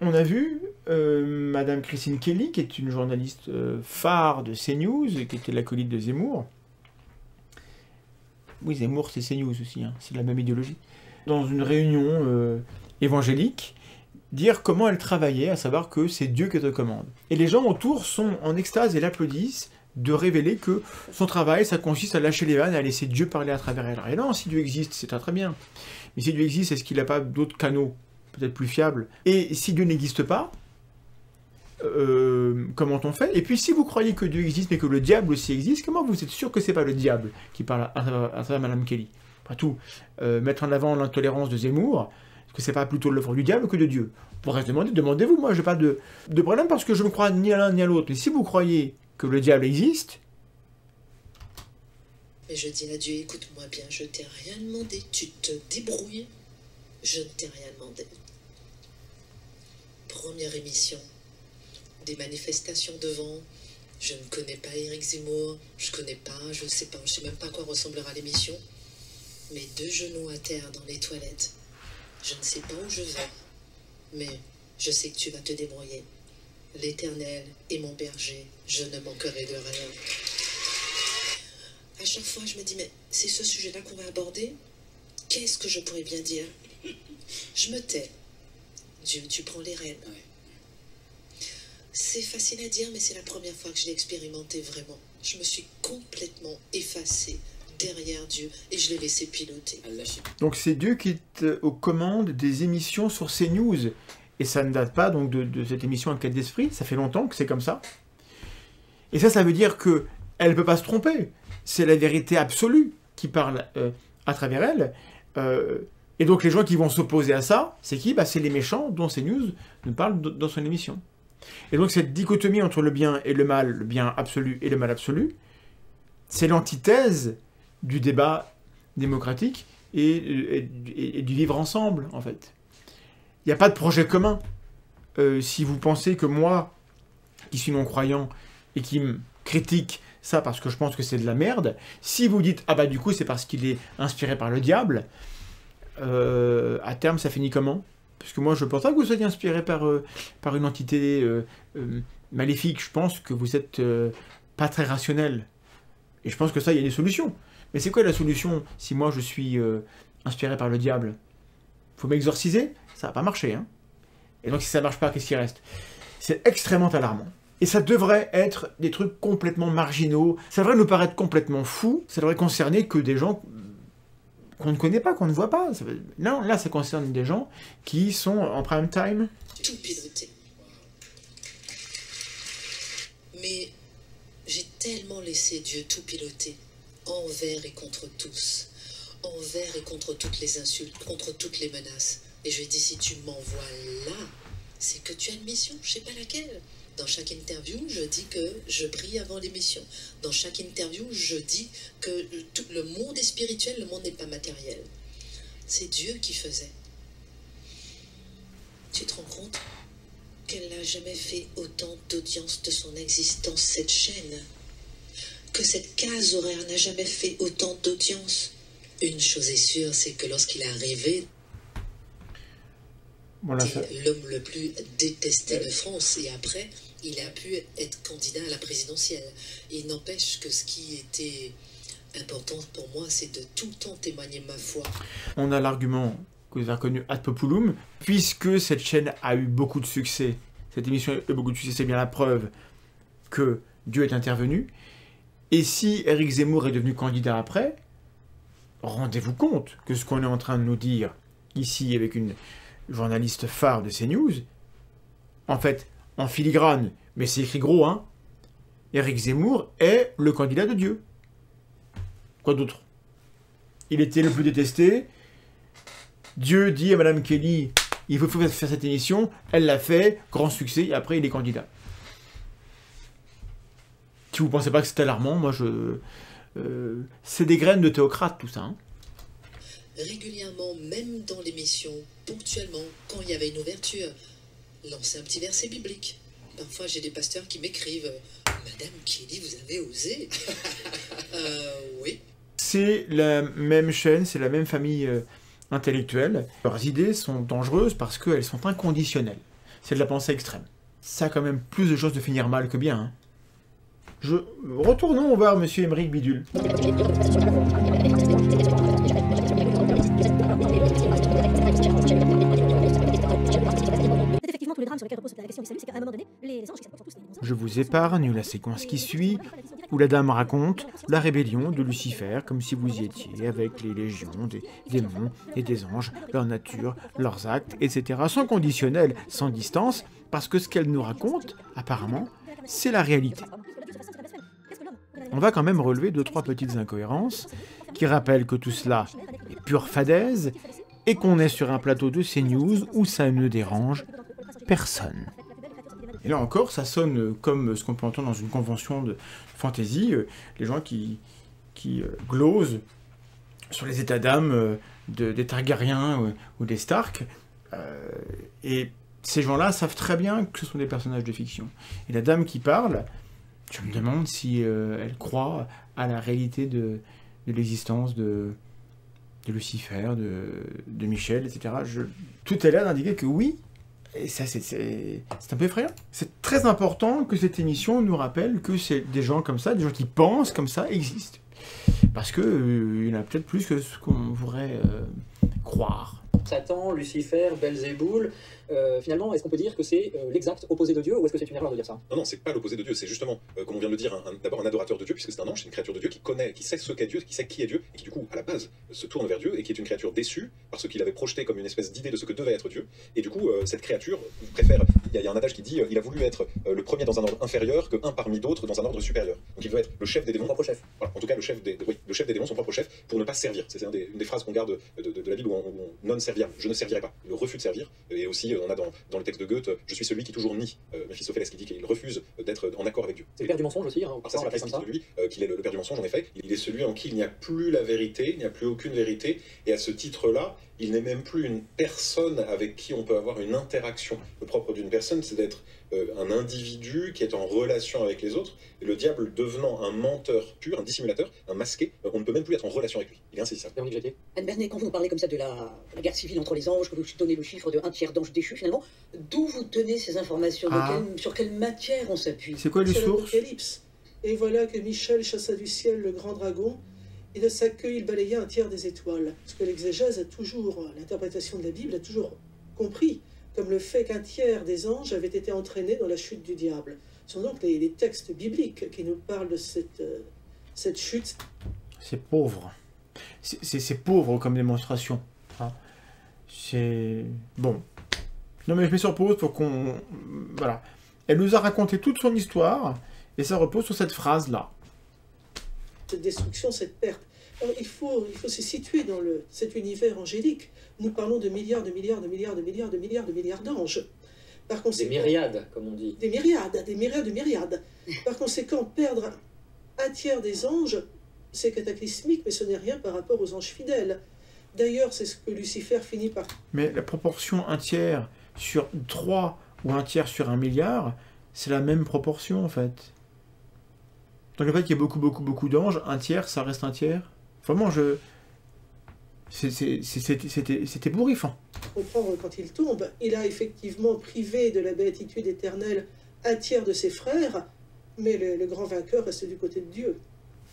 on a vu Madame Christine Kelly, qui est une journaliste phare de CNews, qui était l'acolyte de Zemmour. Oui, Zemmour, c'est CNews aussi, hein, c'est la même idéologie. Dans une réunion évangélique, dire comment elle travaillait, à savoir que c'est Dieu qui te commande. Et les gens autour sont en extase et l'applaudissent, de révéler que son travail, ça consiste à lâcher les vannes et à laisser Dieu parler à travers elle. Et non, si Dieu existe, c'est très bien. Mais si Dieu existe, est-ce qu'il n'a pas d'autres canaux, peut-être plus fiables? Et si Dieu n'existe pas, comment on fait? Et puis si vous croyez que Dieu existe, mais que le diable aussi existe, comment vous êtes sûr que c'est pas le diable qui parle à travers Madame Kelly? Après tout, mettre en avant l'intolérance de Zemmour, est-ce que c'est pas plutôt l'œuvre du diable que de Dieu? On pourrait se demander, demandez-vous, moi j'ai pas de problème parce que je ne crois ni à l'un ni à l'autre. Mais si vous croyez que le diable existe... Mais je dis à Dieu, écoute-moi bien, je t'ai rien demandé, tu te débrouilles, je ne t'ai rien demandé. Première émission, des manifestations devant, je ne connais pas Éric Zemmour, je sais même pas à quoi ressemblera l'émission. Mes 2 genoux à terre dans les toilettes, je ne sais pas où je vais, mais je sais que tu vas te débrouiller. L'Éternel est mon berger, je ne manquerai de rien. À chaque fois, je me dis, mais c'est ce sujet-là qu'on va aborder? Qu'est-ce que je pourrais bien dire? Je me tais. Dieu, tu prends les rênes. C'est facile à dire, mais c'est la première fois que je l'ai expérimenté vraiment. Je me suis complètement effacée derrière Dieu et je l'ai laissé piloter. Donc c'est Dieu qui est aux commandes des émissions sur CNews. Et ça ne date pas donc de cette émission Enquête d'esprit, ça fait longtemps que c'est comme ça. Et ça veut dire qu'elle ne peut pas se tromper. C'est la vérité absolue qui parle à travers elle. Et donc les gens qui vont s'opposer à ça, c'est qui? C'est les méchants dont CNews nous parle dans son émission. Et donc cette dichotomie entre le bien et le mal, le bien absolu et le mal absolu, c'est l'antithèse du débat démocratique et du vivre ensemble, en fait. Il n'y a pas de projet commun. Si vous pensez que moi, qui suis non-croyant et qui me critique ça parce que je pense que c'est de la merde, si vous dites « Ah bah du coup c'est parce qu'il est inspiré par le diable », à terme ça finit comment? Parce que moi je pense pas que vous soyez inspiré par une entité maléfique. Je pense que vous êtes pas très rationnel. Et je pense que ça, il y a des solutions. Mais c'est quoi la solution si moi je suis inspiré par le diable? Faut m'exorciser? Ça va pas marcher, hein. Et donc si ça marche pas, qu'est-ce qui reste? C'est extrêmement alarmant. Et ça devrait être des trucs complètement marginaux. Ça devrait nous paraître complètement fou. Ça devrait concerner que des gens qu'on ne connaît pas, qu'on ne voit pas. Non, là, ça concerne des gens qui sont en prime time. Tout piloté. Mais j'ai tellement laissé Dieu tout piloter, envers et contre tous, envers et contre toutes les insultes, contre toutes les menaces. Et je lui ai dit, si tu m'envoies là, c'est que tu as une mission, je sais pas laquelle. Dans chaque interview, je dis que je prie avant l'émission. Dans chaque interview, je dis que tout le monde est spirituel, le monde n'est pas matériel. C'est Dieu qui faisait. Tu te rends compte qu'elle n'a jamais fait autant d'audience de son existence, cette chaîne? Que cette case horaire n'a jamais fait autant d'audience? Une chose est sûre, c'est que lorsqu'il est arrivé, voilà, l'homme le plus détesté de France, et après, il a pu être candidat à la présidentielle. Il n'empêche que ce qui était important pour moi, c'est de tout le temps témoigner ma foi. On a l'argument que vous avez reconnu ad populum, puisque cette chaîne a eu beaucoup de succès, cette émission a eu beaucoup de succès, c'est bien la preuve que Dieu est intervenu. Et si Éric Zemmour est devenu candidat après, rendez-vous compte que ce qu'on est en train de nous dire ici avec une journaliste phare de CNews, en fait, en filigrane, mais c'est écrit gros, hein, Éric Zemmour est le candidat de Dieu. Quoi d'autre? il était le plus détesté. Dieu dit à Madame Kelly, il faut faire cette émission, elle l'a fait, grand succès, et après il est candidat. Si vous pensez pas que c'est alarmant, moi c'est des graines de théocrate tout ça. Hein. Régulièrement, même dans l'émission, ponctuellement, quand il y avait une ouverture, lancer un petit verset biblique. Parfois, j'ai des pasteurs qui m'écrivent « Madame Kelly, vous avez osé ?» Oui. C'est la même chaîne, c'est la même famille intellectuelle. Leurs idées sont dangereuses parce qu'elles sont inconditionnelles. C'est de la pensée extrême. Ça a quand même plus de chances de finir mal que bien. Hein. Retournons voir Monsieur Émeric Bidule. Je vous épargne la séquence qui suit, où la dame raconte la rébellion de Lucifer, comme si vous y étiez, avec les légions, des démons et des anges, leur nature, leurs actes, etc., sans conditionnel, sans distance, parce que ce qu'elle nous raconte, apparemment, c'est la réalité. On va quand même relever 2-3 petites incohérences, qui rappellent que tout cela est pure fadaise, et qu'on est sur un plateau de CNews où ça ne dérange personne. Et là encore, ça sonne comme ce qu'on peut entendre dans une convention de fantasy, les gens qui glosent sur les états d'âme des Targaryens ou des Stark, et ces gens-là savent très bien que ce sont des personnages de fiction. Et la dame qui parle, je me demande si elle croit à la réalité de l'existence de Lucifer, de Michel, etc. Tout est là d'indiquer que oui, et ça c'est un peu effrayant. C'est très important que cette émission nous rappelle que c'est des gens comme ça, des gens qui pensent comme ça, existent. Parce que il y en a peut-être plus que ce qu'on voudrait croire. Satan, Lucifer, Belzéboul, finalement, est-ce qu'on peut dire que c'est l'exact opposé de Dieu, ou est-ce que c'est une erreur de dire ça? Non, c'est pas l'opposé de Dieu, c'est justement, comme on vient de le dire, d'abord un adorateur de Dieu, puisque c'est un ange, c'est une créature de Dieu qui connaît, qui sait ce qu'est Dieu, qui sait qui est Dieu, et qui du coup, à la base, se tourne vers Dieu, et qui est une créature déçue, parce qu'il avait projeté comme une espèce d'idée de ce que devait être Dieu, et du coup, cette créature préfère, il y a un adage qui dit, il a voulu être le premier dans un ordre inférieur, que un parmi d'autres dans un ordre supérieur. Donc il veut être le chef des démons. Son propre chef. Voilà, en tout cas, le chef des démons, son propre chef, pour ne pas servir. C'est une des phrases qu'on garde de la Bible où on non serviable, je ne servirai pas. Le refus de servir, et aussi on a dans le texte de Goethe, je suis celui qui toujours nie, Méphistophélès qui dit qu'il refuse d'être en accord avec Dieu. C'est le père du mensonge aussi, hein, ça c'est la précision de lui, qu'il est le père du mensonge en effet, il est celui en qui il n'y a plus la vérité, il n'y a plus aucune vérité, et à ce titre-là, il n'est même plus une personne avec qui on peut avoir une interaction. Le propre d'une personne, c'est d'être un individu qui est en relation avec les autres, et le diable devenant un menteur pur, un dissimulateur, un masqué, on ne peut même plus être en relation avec lui. Il est insaisissable. Anne Bernet, quand vous parlez comme ça de la guerre civile entre les anges, que vous donnez le chiffre de 1/3 d'anges déchus, finalement, d'où vous tenez ces informations? Sur quelle matière on s'appuie? C'est quoi les sources? L'Apocalypse. Et voilà que Michel chassa du ciel le grand dragon, et de sa queue il balayait 1/3 des étoiles. Ce que l'exégèse a toujours, l'interprétation de la Bible a toujours compris, comme le fait qu'1/3 des anges avaient été entraînés dans la chute du diable. Ce sont donc les textes bibliques qui nous parlent de cette chute. C'est pauvre. C'est pauvre comme démonstration. Hein. C'est... Bon. Non mais je mets sur pause pour qu'on... Voilà. Elle nous a raconté toute son histoire, et ça repose sur cette phrase-là. Cette destruction, cette perte. Alors, il faut se situer dans cet univers angélique. Nous parlons de milliards d'anges. Par conséquent, des myriades, comme on dit. Des myriades. Par conséquent, perdre 1/3 des anges, c'est cataclysmique, mais ce n'est rien par rapport aux anges fidèles. D'ailleurs, c'est ce que Lucifer finit par... Mais la proportion 1/3 sur 3 ou 1/3 sur 1 milliard, c'est la même proportion, en fait. Donc, le fait qu'il y ait beaucoup d'anges, 1/3, ça reste 1/3. Vraiment, c'était ébouriffant. Comprendre quand il tombe, il a effectivement privé de la béatitude éternelle 1/3 de ses frères, mais le grand vainqueur reste du côté de Dieu.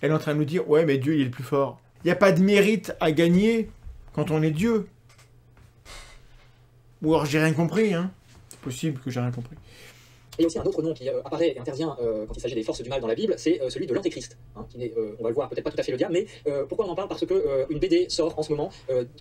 Elle est en train de nous dire, ouais, mais Dieu, il est le plus fort. Il n'y a pas de mérite à gagner quand on est Dieu. Ou alors j'ai rien compris, hein. C'est possible que j'ai rien compris. Et aussi un autre nom qui apparaît et intervient quand il s'agit des forces du mal dans la Bible, c'est celui de l'Antéchrist, hein, qui n'est, on va le voir, peut-être pas tout à fait le diable, mais pourquoi on en parle? Parce que une BD sort en ce moment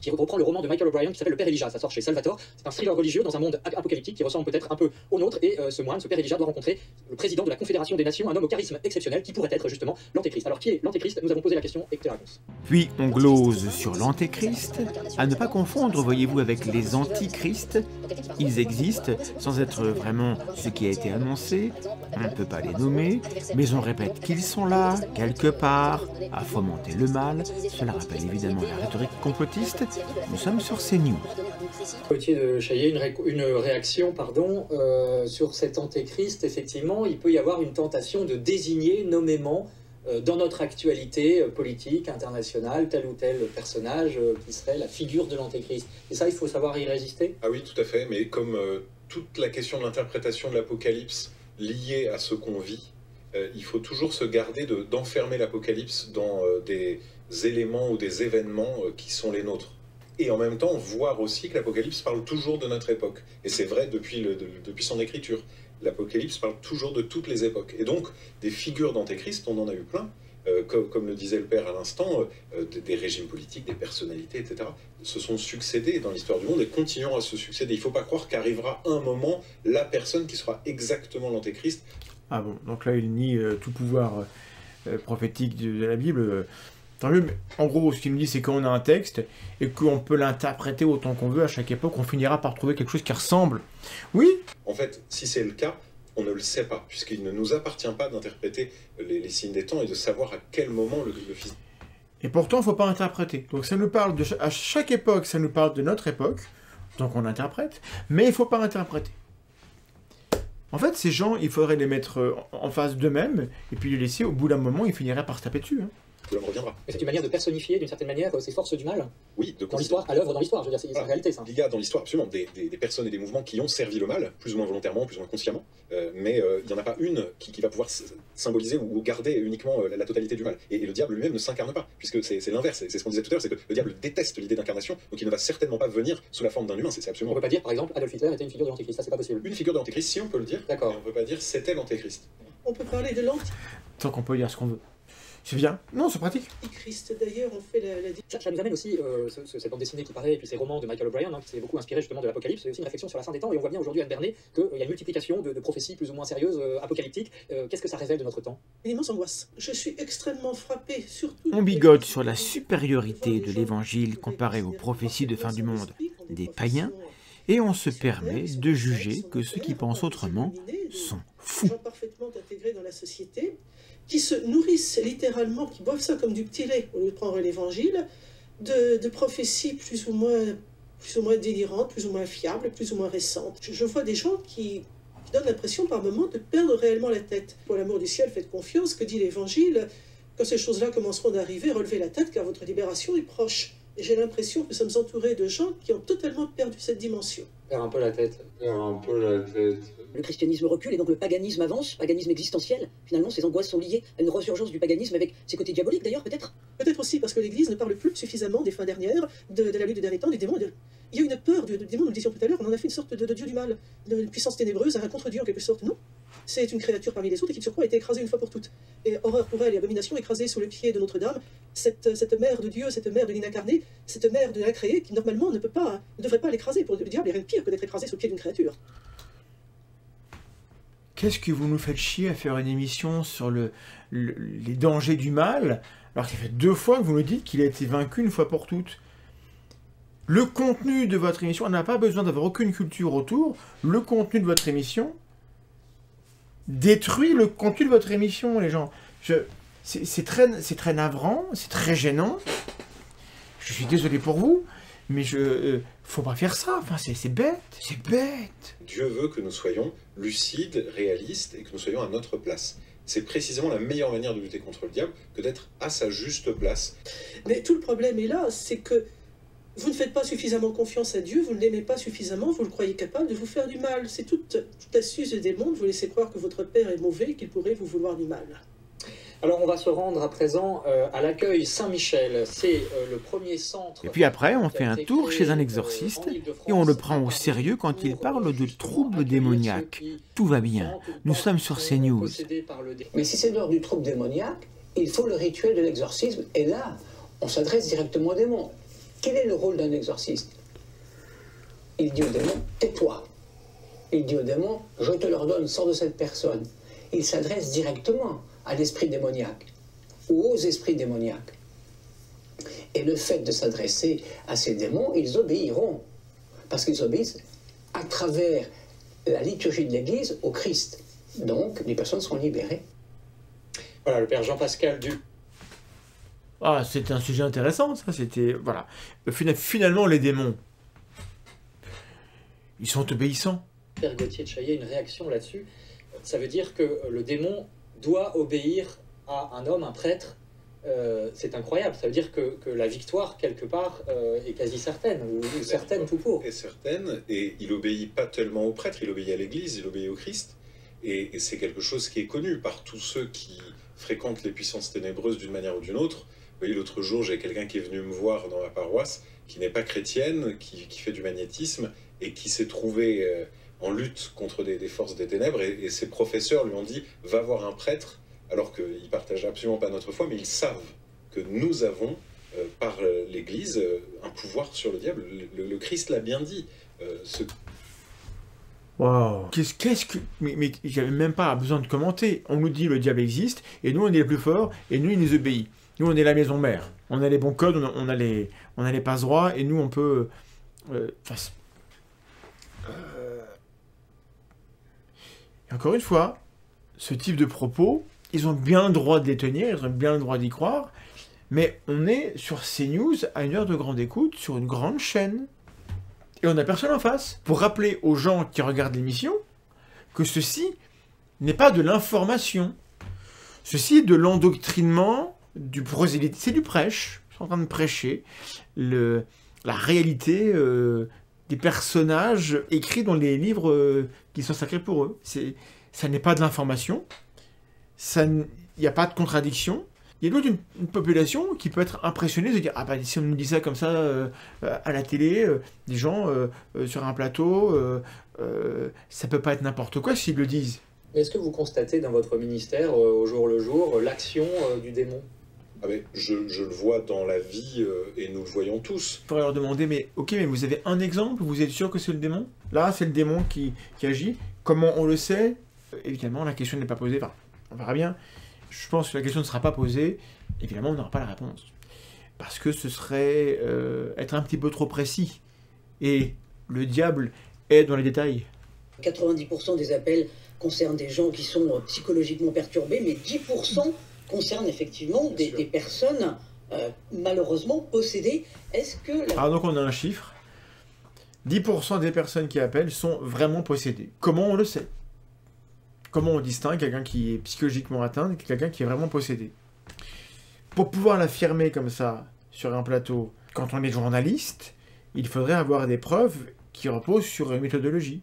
qui reprend le roman de Michael O'Brien qui s'appelle Le Père Elijah. Ça sort chez Salvatore. C'est un thriller religieux dans un monde apocalyptique qui ressemble peut-être un peu au nôtre, et ce moine, ce Père Elijah, doit rencontrer le président de la Confédération des Nations, un homme au charisme exceptionnel qui pourrait être justement l'Antéchrist. Alors qui est l'Antéchrist? Nous avons posé la question, écoutez la réponse. Puis on glose sur l'Antéchrist, à ne pas confondre, voyez-vous, avec les Antichrists. Ils existent sans être vraiment ce qui a été annoncé. On ne peut pas les nommer, mais on répète qu'ils sont là, quelque part, à fomenter le mal. Cela rappelle évidemment la rhétorique complotiste. Nous sommes sur CNews. Gauthier de Chaillet, une réaction sur cet Antéchrist. Effectivement, il peut y avoir une tentation de désigner nommément dans notre actualité politique, internationale, tel ou tel personnage qui serait la figure de l'Antéchrist. Et ça, il faut savoir y résister? Ah oui, tout à fait, mais comme toute la question de l'interprétation de l'Apocalypse liée à ce qu'on vit, il faut toujours se garder d'enfermer l'Apocalypse dans des éléments ou des événements qui sont les nôtres. Et en même temps, voir aussi que l'Apocalypse parle toujours de notre époque. Et c'est vrai depuis son écriture. L'Apocalypse parle toujours de toutes les époques. Et donc, des figures d'Antéchrist, on en a eu plein. Comme le disait le père à l'instant, des régimes politiques, des personnalités, etc., se sont succédés dans l'histoire du monde et continueront à se succéder. Il ne faut pas croire qu'arrivera un moment la personne qui sera exactement l'Antéchrist. Ah bon, donc là il nie tout pouvoir prophétique de la Bible. Tant mieux, mais en gros, ce qu'il nous dit, c'est qu'on a un texte et qu'on peut l'interpréter autant qu'on veut à chaque époque, on finira par trouver quelque chose qui ressemble. Oui. En fait, si c'est le cas, on ne le sait pas, puisqu'il ne nous appartient pas d'interpréter les signes des temps et de savoir à quel moment le Fils... Et pourtant, il ne faut pas interpréter. Donc ça nous parle à chaque époque, ça nous parle de notre époque, donc on interprète, mais il ne faut pas interpréter. En fait, ces gens, il faudrait les mettre en face d'eux-mêmes, et puis les laisser, au bout d'un moment, ils finiraient par se taper dessus. Hein. L'homme reviendra. Mais c'est une manière de personnifier, d'une certaine manière, ces forces du mal. Oui, dans l'histoire, à l'œuvre dans l'histoire, je veux dire, c'est la réalité, ça. Il y a dans l'histoire absolument des personnes et des mouvements qui ont servi le mal, plus ou moins volontairement, plus ou moins consciemment, mais il n'y en a pas une qui va pouvoir symboliser ou garder uniquement la totalité du mal. Et le diable lui-même ne s'incarne pas, puisque c'est l'inverse, c'est ce qu'on disait tout à l'heure, c'est que le diable déteste l'idée d'incarnation, donc il ne va certainement pas venir sous la forme d'un humain, c'est absolument... On ne peut pas dire, par exemple, Adolf Hitler était une figure de l'Antéchrist, ça c'est pas possible. Une figure de l'Antéchrist, si on peut le dire, d'accord. On ne peut pas dire c'était l'Antéchrist. On peut parler de l'Antéchrist. Tant qu'on peut dire ce qu'on veut. C'est bien. Non, c'est pratique. Christ, d'ailleurs, on fait ça nous amène aussi, cette bande dessinée qui paraît, et puis ces romans de Michael O'Brien, hein, qui s'est beaucoup inspiré justement de l'Apocalypse, c'est aussi une réflexion sur la fin des temps, et on voit bien aujourd'hui, Anne Bernet, qu'il y a une multiplication de prophéties plus ou moins sérieuses, apocalyptiques. Qu'est-ce que ça révèle de notre temps? Une immense angoisse. Je suis extrêmement frappé, surtout... On bigote sur la supériorité de l'Évangile comparé aux prophéties de fin du monde des païens, et on se permet de juger que ceux qui pensent autrement sont fous. Des gens parfaitement intégrés dans la société, qui se nourrissent littéralement, qui boivent ça comme du petit lait, au lieu de prendre l'évangile, de prophéties plus ou moins délirantes, plus ou moins fiables, plus ou moins récentes. Je vois des gens qui donnent l'impression par moments de perdre réellement la tête. Pour l'amour du ciel, faites confiance, que dit l'évangile, quand ces choses-là commenceront d'arriver, relevez la tête car votre libération est proche. Et j'ai l'impression que nous sommes entourés de gens qui ont totalement perdu cette dimension. Perd un peu la tête. Le christianisme recule et donc le paganisme avance, paganisme existentiel. Finalement, ces angoisses sont liées à une resurgence du paganisme avec ses côtés diaboliques d'ailleurs, peut-être. Peut-être aussi parce que l'Église ne parle plus suffisamment des fins dernières, de la lutte des derniers temps, des démons. Il y a une peur du démon, nous le disions tout à l'heure, on en a fait une sorte de dieu du mal, d'une puissance ténébreuse, un contre-dieu en quelque sorte. Non, c'est une créature parmi les autres et qui de surcroît a été écrasée une fois pour toutes. Et horreur pour elle et abomination écrasée sous le pied de Notre-Dame, cette mère de Dieu, cette mère de l'inincarné, cette mère de l'incréé qui normalement ne devrait pas l'écraser. Pour le diable, il n'y a rien de pire que d'être écrasé sous le pied d'une créature. Qu'est-ce que vous nous faites chier à faire une émission sur les dangers du mal, alors que ça fait 2 fois que vous nous dites qu'il a été vaincu une fois pour toutes? Le contenu de votre émission, on n'a pas besoin d'avoir aucune culture autour, le contenu de votre émission détruit le contenu de votre émission, les gens. C'est très navrant, c'est très gênant. Je suis désolé pour vous, mais faut pas faire ça, enfin, c'est bête, c'est bête. Dieu veut que nous soyons lucides, réalistes, et que nous soyons à notre place. C'est précisément la meilleure manière de lutter contre le diable que d'être à sa juste place. Mais tout le problème est là, c'est que vous ne faites pas suffisamment confiance à Dieu, vous ne l'aimez pas suffisamment, vous le croyez capable de vous faire du mal. C'est toute l'astuce des démons de vous laisser croire que votre Père est mauvais et qu'il pourrait vous vouloir du mal. Alors on va se rendre à présent à l'accueil Saint-Michel. C'est le premier centre... Et puis après, on fait un tour chez un exorciste et on le prend au sérieux quand il parle de troubles démoniaques. Tout va bien, nous sommes sur CNews. Mais si c'est l'heure du trouble démoniaque, il faut le rituel de l'exorcisme. Et là, on s'adresse directement au démon. Quel est le rôle d'un exorciste? Il dit au démon, tais-toi. Il dit au démon, je te l'ordonne, sors de cette personne. Il s'adresse directement à l'esprit démoniaque ou aux esprits démoniaques. Et le fait de s'adresser à ces démons, ils obéiront. Parce qu'ils obéissent à travers la liturgie de l'Église au Christ. Donc, les personnes seront libérées. Voilà, le père Jean-Pascal Duc. Ah, c'était un sujet intéressant, ça, c'était... Voilà. Finalement, les démons, ils sont obéissants. Père Gauthier de Chaillet, une réaction là-dessus. Ça veut dire que le démon doit obéir à un homme, un prêtre. C'est incroyable. Ça veut dire que la victoire, quelque part, est quasi certaine, ou certaine tout court. Est certaine, et il obéit pas tellement au prêtre, il obéit à l'Église, il obéit au Christ. Et c'est quelque chose qui est connu par tous ceux qui fréquentent les puissances ténébreuses d'une manière ou d'une autre. Vous voyez, l'autre jour, j'ai quelqu'un qui est venu me voir dans ma paroisse, qui n'est pas chrétienne, qui fait du magnétisme, et qui s'est trouvé en lutte contre des forces des ténèbres, et ses professeurs lui ont dit « va voir un prêtre », alors qu'ils ne partagent absolument pas notre foi, mais ils savent que nous avons, par l'Église, un pouvoir sur le diable. Le Christ l'a bien dit. Waouh. Qu'est-ce que... Mais j'avais même pas besoin de commenter. On nous dit le diable existe, et nous on est les plus forts, et nous il nous obéit. Nous on est la maison mère. On a les bons codes, on a les passe-droits, et nous on peut... Encore une fois, ce type de propos, ils ont bien le droit de les tenir, ils ont bien le droit d'y croire, mais on est sur CNews à une heure de grande écoute, sur une grande chaîne, et on n'a personne en face pour rappeler aux gens qui regardent l'émission que ceci n'est pas de l'information. Ceci est de l'endoctrinement, du prosélytisme, c'est du prêche. Ils sont en train de prêcher la réalité des personnages écrits dans les livres qui sont sacrés pour eux. Ça n'est pas de l'information, il n'y a pas de contradiction. Il y a donc une population qui peut être impressionnée de se dire « Ah bah si on nous dit ça comme ça à la télé, des gens sur un plateau, ça peut pas être n'importe quoi s'ils le disent. » Est-ce que vous constatez dans votre ministère, au jour le jour, l'action du démon? Ah mais je le vois dans la vie et nous le voyons tous. Il faudrait leur demander, mais ok, mais vous avez un exemple? Vous êtes sûr que c'est le démon? Là, c'est le démon qui agit. Comment on le sait? Évidemment, la question n'est pas posée. Enfin, on verra bien. Je pense que la question ne sera pas posée. Évidemment, on n'aura pas la réponse. Parce que ce serait être un petit peu trop précis. Et le diable est dans les détails. 90% des appels concernent des gens qui sont psychologiquement perturbés, mais 10% concernent effectivement des personnes malheureusement possédées. Est-ce que... Alors donc on a un chiffre. 10% des personnes qui appellent sont vraiment possédées. Comment on le sait? Comment on distingue quelqu'un qui est psychologiquement atteint et quelqu'un qui est vraiment possédé? Pour pouvoir l'affirmer comme ça, sur un plateau, quand on est journaliste, il faudrait avoir des preuves qui reposent sur une méthodologie.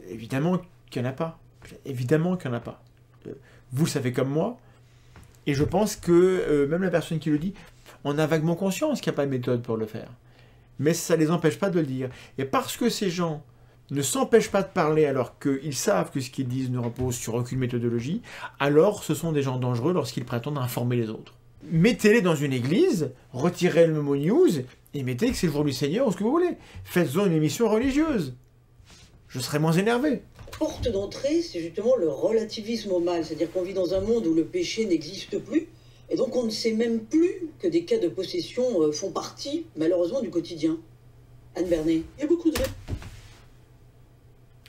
Évidemment qu'il n'y en a pas. Évidemment qu'il n'y en a pas. Vous le savez comme moi, et je pense que même la personne qui le dit, on a vaguement conscience qu'il n'y a pas de méthode pour le faire. Mais ça ne les empêche pas de le dire. Et parce que ces gens ne s'empêchent pas de parler alors qu'ils savent que ce qu'ils disent ne repose sur aucune méthodologie, alors ce sont des gens dangereux lorsqu'ils prétendent informer les autres. Mettez-les dans une église, retirez le mot news, et mettez que c'est le jour du Seigneur ou ce que vous voulez. Faites-en une émission religieuse. Je serai moins énervé. Porte d'entrée, c'est justement le relativisme au mal. C'est-à-dire qu'on vit dans un monde où le péché n'existe plus, et donc on ne sait même plus que des cas de possession font partie, malheureusement, du quotidien. Anne Bernet. Il y a beaucoup de...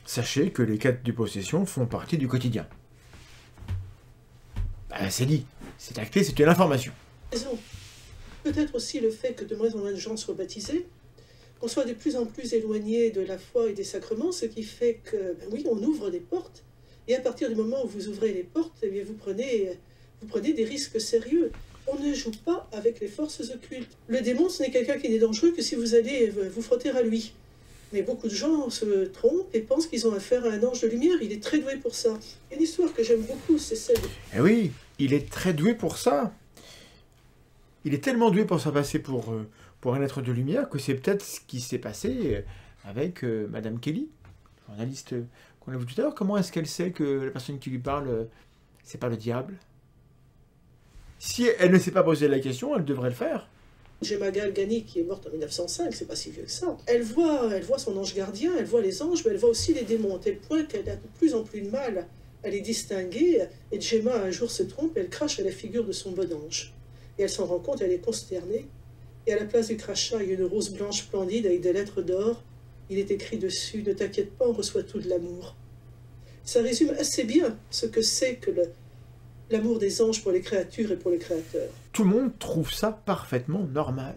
Sachez que les cas de possession font partie du quotidien. Ben, c'est dit, c'est acté, c'est une information. Peut-être aussi le fait que de moins en moins de gens soient baptisés, qu'on soit de plus en plus éloigné de la foi et des sacrements, ce qui fait que, ben oui, on ouvre des portes, et à partir du moment où vous ouvrez les portes, eh bien vous prenez des risques sérieux. On ne joue pas avec les forces occultes. Le démon, ce n'est quelqu'un qui n'est dangereux que si vous allez vous frotter à lui. Mais beaucoup de gens se trompent et pensent qu'ils ont affaire à un ange de lumière. Il est très doué pour ça. Une histoire que j'aime beaucoup, c'est celle de... Eh oui, il est très doué pour ça. Il est tellement doué pour se passer pour un être de lumière que c'est peut-être ce qui s'est passé avec Madame Kelly, journaliste qu'on a vu tout à l'heure. Comment est-ce qu'elle sait que la personne qui lui parle, c'est pas le diable? Si elle ne s'est pas posé la question, elle devrait le faire. Gemma Galgani, qui est morte en 1905, c'est pas si vieux que ça. Elle voit son ange gardien, elle voit les anges, mais elle voit aussi les démons, à tel point qu'elle a de plus en plus de mal à les distinguer. Et Gemma, un jour, se trompe, elle crache à la figure de son bon ange. Et elle s'en rend compte, elle est consternée. Et à la place du crachat, il y a une rose blanche splendide avec des lettres d'or. Il est écrit dessus « Ne t'inquiète pas, on reçoit tout de l'amour ». Ça résume assez bien ce que c'est que l'amour des anges pour les créatures et pour le Créateur. Tout le monde trouve ça parfaitement normal.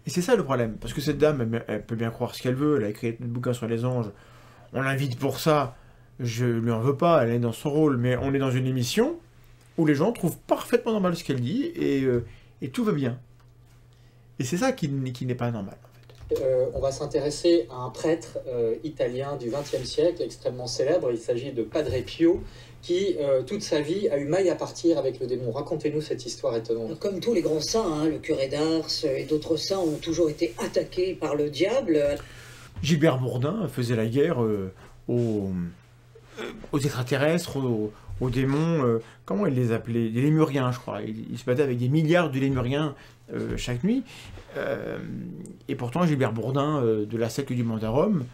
Et c'est ça le problème, parce que cette dame, elle peut bien croire ce qu'elle veut, elle a écrit un bouquin sur les anges, on l'invite pour ça, je lui en veux pas, elle est dans son rôle, mais on est dans une émission où les gens trouvent parfaitement normal ce qu'elle dit, et tout va bien. Et c'est ça qui n'est pas normal. On va s'intéresser à un prêtre italien du XXe siècle, extrêmement célèbre. Il s'agit de Padre Pio, qui, toute sa vie, a eu maille à partir avec le démon. Racontez-nous cette histoire étonnante. Comme tous les grands saints, le curé d'Ars et d'autres saints ont toujours été attaqués par le diable. Gilbert Bourdin faisait la guerre aux extraterrestres, aux démons, comment il les appelait? Des lémuriens, je crois. Il se battait avec des milliards de lémuriens chaque nuit. Et pourtant, Gilbert Bourdin, de la secte du Mandarum,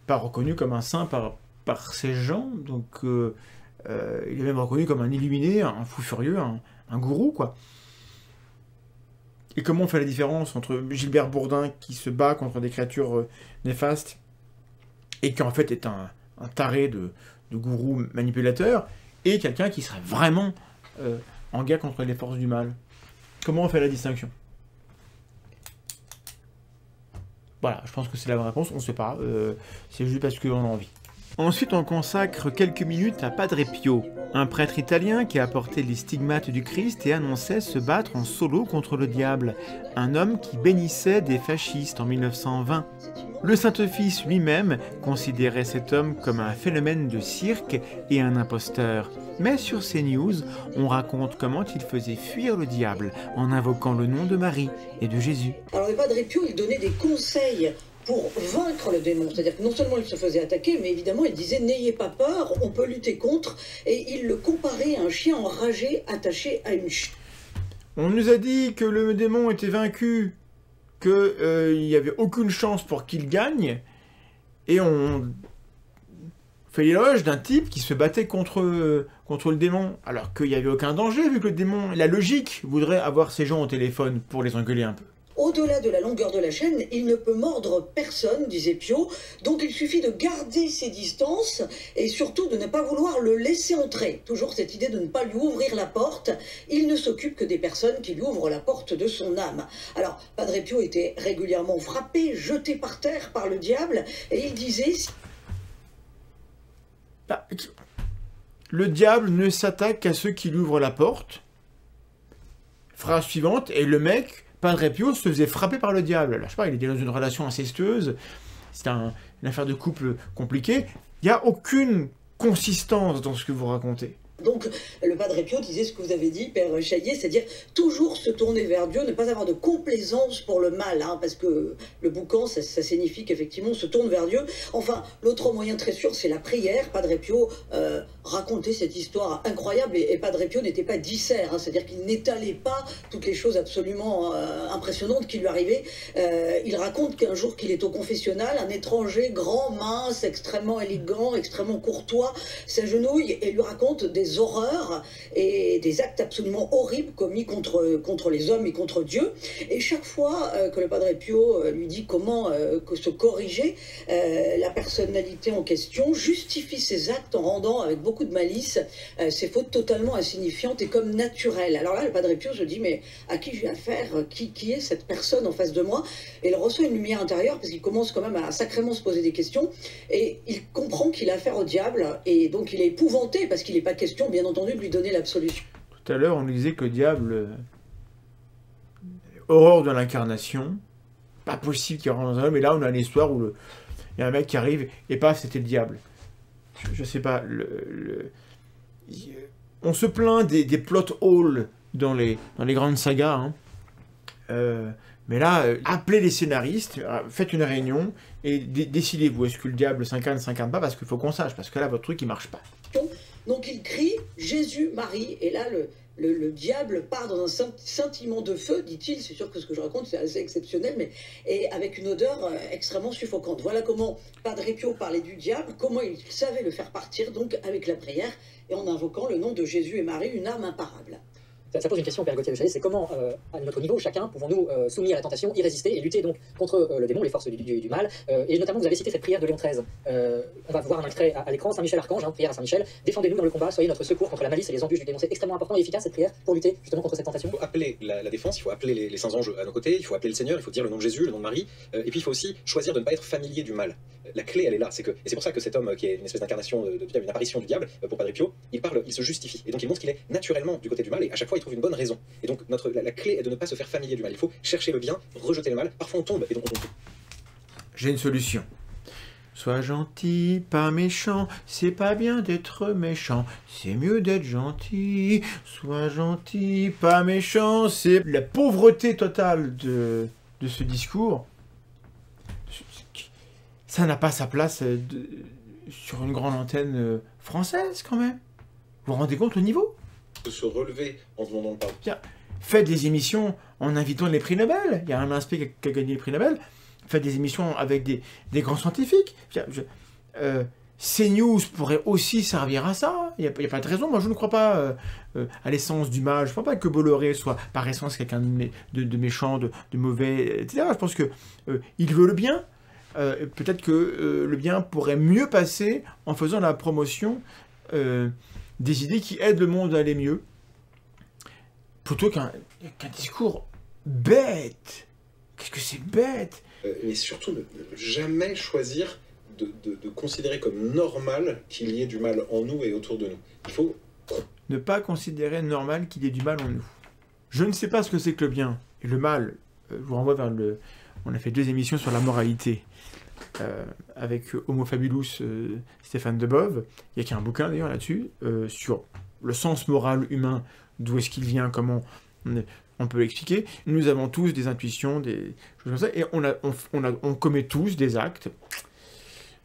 pas reconnu comme un saint par ces gens, donc il est même reconnu comme un illuminé, un fou furieux, un gourou, quoi. Et comment on fait la différence entre Gilbert Bourdin qui se bat contre des créatures néfastes et qui en fait est un taré de gourou manipulateur, et quelqu'un qui serait vraiment en guerre contre les forces du mal? Comment on fait la distinction? Voilà, je pense que c'est la bonne réponse, on ne sait pas, c'est juste parce qu'on a envie. Ensuite, on consacre quelques minutes à Padre Pio, un prêtre italien qui a porté les stigmates du Christ et annonçait se battre en solo contre le diable, un homme qui bénissait des fascistes en 1920. Le Saint-Office lui-même considérait cet homme comme un phénomène de cirque et un imposteur. Mais sur CNews, on raconte comment il faisait fuir le diable en invoquant le nom de Marie et de Jésus. Alors le Padre Pio, il donnait des conseils pour vaincre le démon. C'est-à-dire que non seulement il se faisait attaquer, mais évidemment il disait « n'ayez pas peur, on peut lutter contre ». Et il le comparait à un chien enragé attaché à une chaîne. On nous a dit que le démon était vaincu, qu'il n'y avait aucune chance pour qu'il gagne, et on fait l'éloge d'un type qui se battait contre le démon, alors qu'il n'y avait aucun danger, vu que le démon, la logique, voudrait avoir ces gens au téléphone pour les engueuler un peu. Au-delà de la longueur de la chaîne, il ne peut mordre personne, disait Pio, donc il suffit de garder ses distances et surtout de ne pas vouloir le laisser entrer. Toujours cette idée de ne pas lui ouvrir la porte. Il ne s'occupe que des personnes qui lui ouvrent la porte de son âme. Alors, Padre Pio était régulièrement frappé, jeté par terre par le diable, et il disait... Le diable ne s'attaque qu'à ceux qui lui ouvrent la porte. Phrase suivante, et le mec... Padre Pio se faisait frapper par le diable. Alors, je sais pas, il était dans une relation incestueuse, c'était une affaire de couple compliquée. Il n'y a aucune consistance dans ce que vous racontez. Donc, le Padre Pio disait ce que vous avez dit, Père Chaillet, c'est-à-dire toujours se tourner vers Dieu, ne pas avoir de complaisance pour le mal, parce que le boucan, ça signifie qu'effectivement, on se tourne vers Dieu. Enfin, l'autre moyen très sûr, c'est la prière. Padre Pio racontait cette histoire incroyable, et Padre Pio n'était pas disert, c'est-à-dire qu'il n'étalait pas toutes les choses absolument impressionnantes qui lui arrivaient. Il raconte qu'un jour qu'il est au confessionnal, un étranger grand, mince, extrêmement élégant, extrêmement courtois, s'agenouille et lui raconte des horreurs et des actes absolument horribles commis contre les hommes et contre Dieu. Et chaque fois que le Padre Pio lui dit comment se corriger, la personnalité en question justifie ses actes en rendant avec beaucoup de malice ses fautes totalement insignifiantes et comme naturelles. Alors là, le Padre Pio se dit, mais à qui j'ai affaire? Qui est cette personne en face de moi? Et il reçoit une lumière intérieure parce qu'il commence quand même à sacrément se poser des questions et il comprend qu'il a affaire au diable et donc il est épouvanté parce qu'il n'est pas question, bien entendu, de lui donner l'absolution. Tout à l'heure, on nous disait que le diable, horreur de l'incarnation, pas possible qu'il rentre dans un homme. Et là, on a une histoire où il y a un mec qui arrive et paf, c'était le diable. Je sais pas. On se plaint des plot holes dans les grandes sagas. Hein. Mais là, appelez les scénaristes, faites une réunion et décidez-vous. Est-ce que le diable s'incarne pas? Parce qu'il faut qu'on sache. Parce que là, votre truc, il marche pas. Donc il crie Jésus, Marie, et là le diable part dans un scintillement de feu, dit-il. C'est sûr que ce que je raconte c'est assez exceptionnel, mais et avec une odeur extrêmement suffocante. Voilà comment Padre Pio parlait du diable, comment il savait le faire partir, donc avec la prière et en invoquant le nom de Jésus et Marie, une arme imparable. Ça pose une question, Père Gauthier de Chaillet, c'est comment, à notre niveau, chacun, pouvons-nous, soumis à la tentation, y résister et lutter donc contre le démon, les forces du mal. Et notamment, vous avez cité cette prière de Léon XIII. On va voir un extrait à l'écran, Saint-Michel Archange, hein, prière à Saint-Michel. Défendez-nous dans le combat, soyez notre secours contre la malice et les embûches du démon. C'est extrêmement important et efficace cette prière pour lutter justement contre cette tentation. Il faut appeler la défense, il faut appeler les saints anges à nos côtés, il faut appeler le Seigneur, il faut dire le nom de Jésus, le nom de Marie. Et puis il faut aussi choisir de ne pas être familier du mal. La clé, elle est là. Et c'est pour ça que cet homme, qui est une espèce d'incarnation du diable, une apparition du diable, pour Padre Pio, il se justifie. Et donc il montre qu'il est naturellement du côté du mal et à chaque fois il trouve une bonne raison. Et donc la clé est de ne pas se faire familier du mal. Il faut chercher le bien, rejeter le mal. Parfois on tombe et donc on tombe. J'ai une solution. Sois gentil, pas méchant, c'est pas bien d'être méchant, c'est mieux d'être gentil. Sois gentil, pas méchant, c'est la pauvreté totale de ce discours. Ça n'a pas sa place sur une grande antenne française, quand même. Vous vous rendez compte au niveau? De se relever en demandant le pardon. Tiens, faites des émissions en invitant les prix Nobel. Il y a un inspect qui a gagné le prix Nobel. Faites des émissions avec des grands scientifiques. CNews pourrait aussi servir à ça. Il n'y a pas de raison. Moi, je ne crois pas à l'essence du mal. Je ne crois pas que Bolloré soit par essence quelqu'un de méchant, de mauvais, etc. Je pense qu'il veut le bien. Peut-être que le bien pourrait mieux passer en faisant la promotion des idées qui aident le monde à aller mieux, plutôt qu'un discours bête. Qu'est-ce que c'est bête? Mais surtout, ne jamais choisir de considérer comme normal qu'il y ait du mal en nous et autour de nous. Il faut ne pas considérer normal qu'il y ait du mal en nous. Je ne sais pas ce que c'est que le bien et le mal. Je vous renvoie vers on a fait 2 émissions sur la moralité. Avec Homo Fabulus, Stéphane Debove. Il y a qu'un bouquin d'ailleurs là-dessus, sur le sens moral humain, d'où est-ce qu'il vient, comment on peut l'expliquer. Nous avons tous des intuitions, des choses comme ça, et on commet tous des actes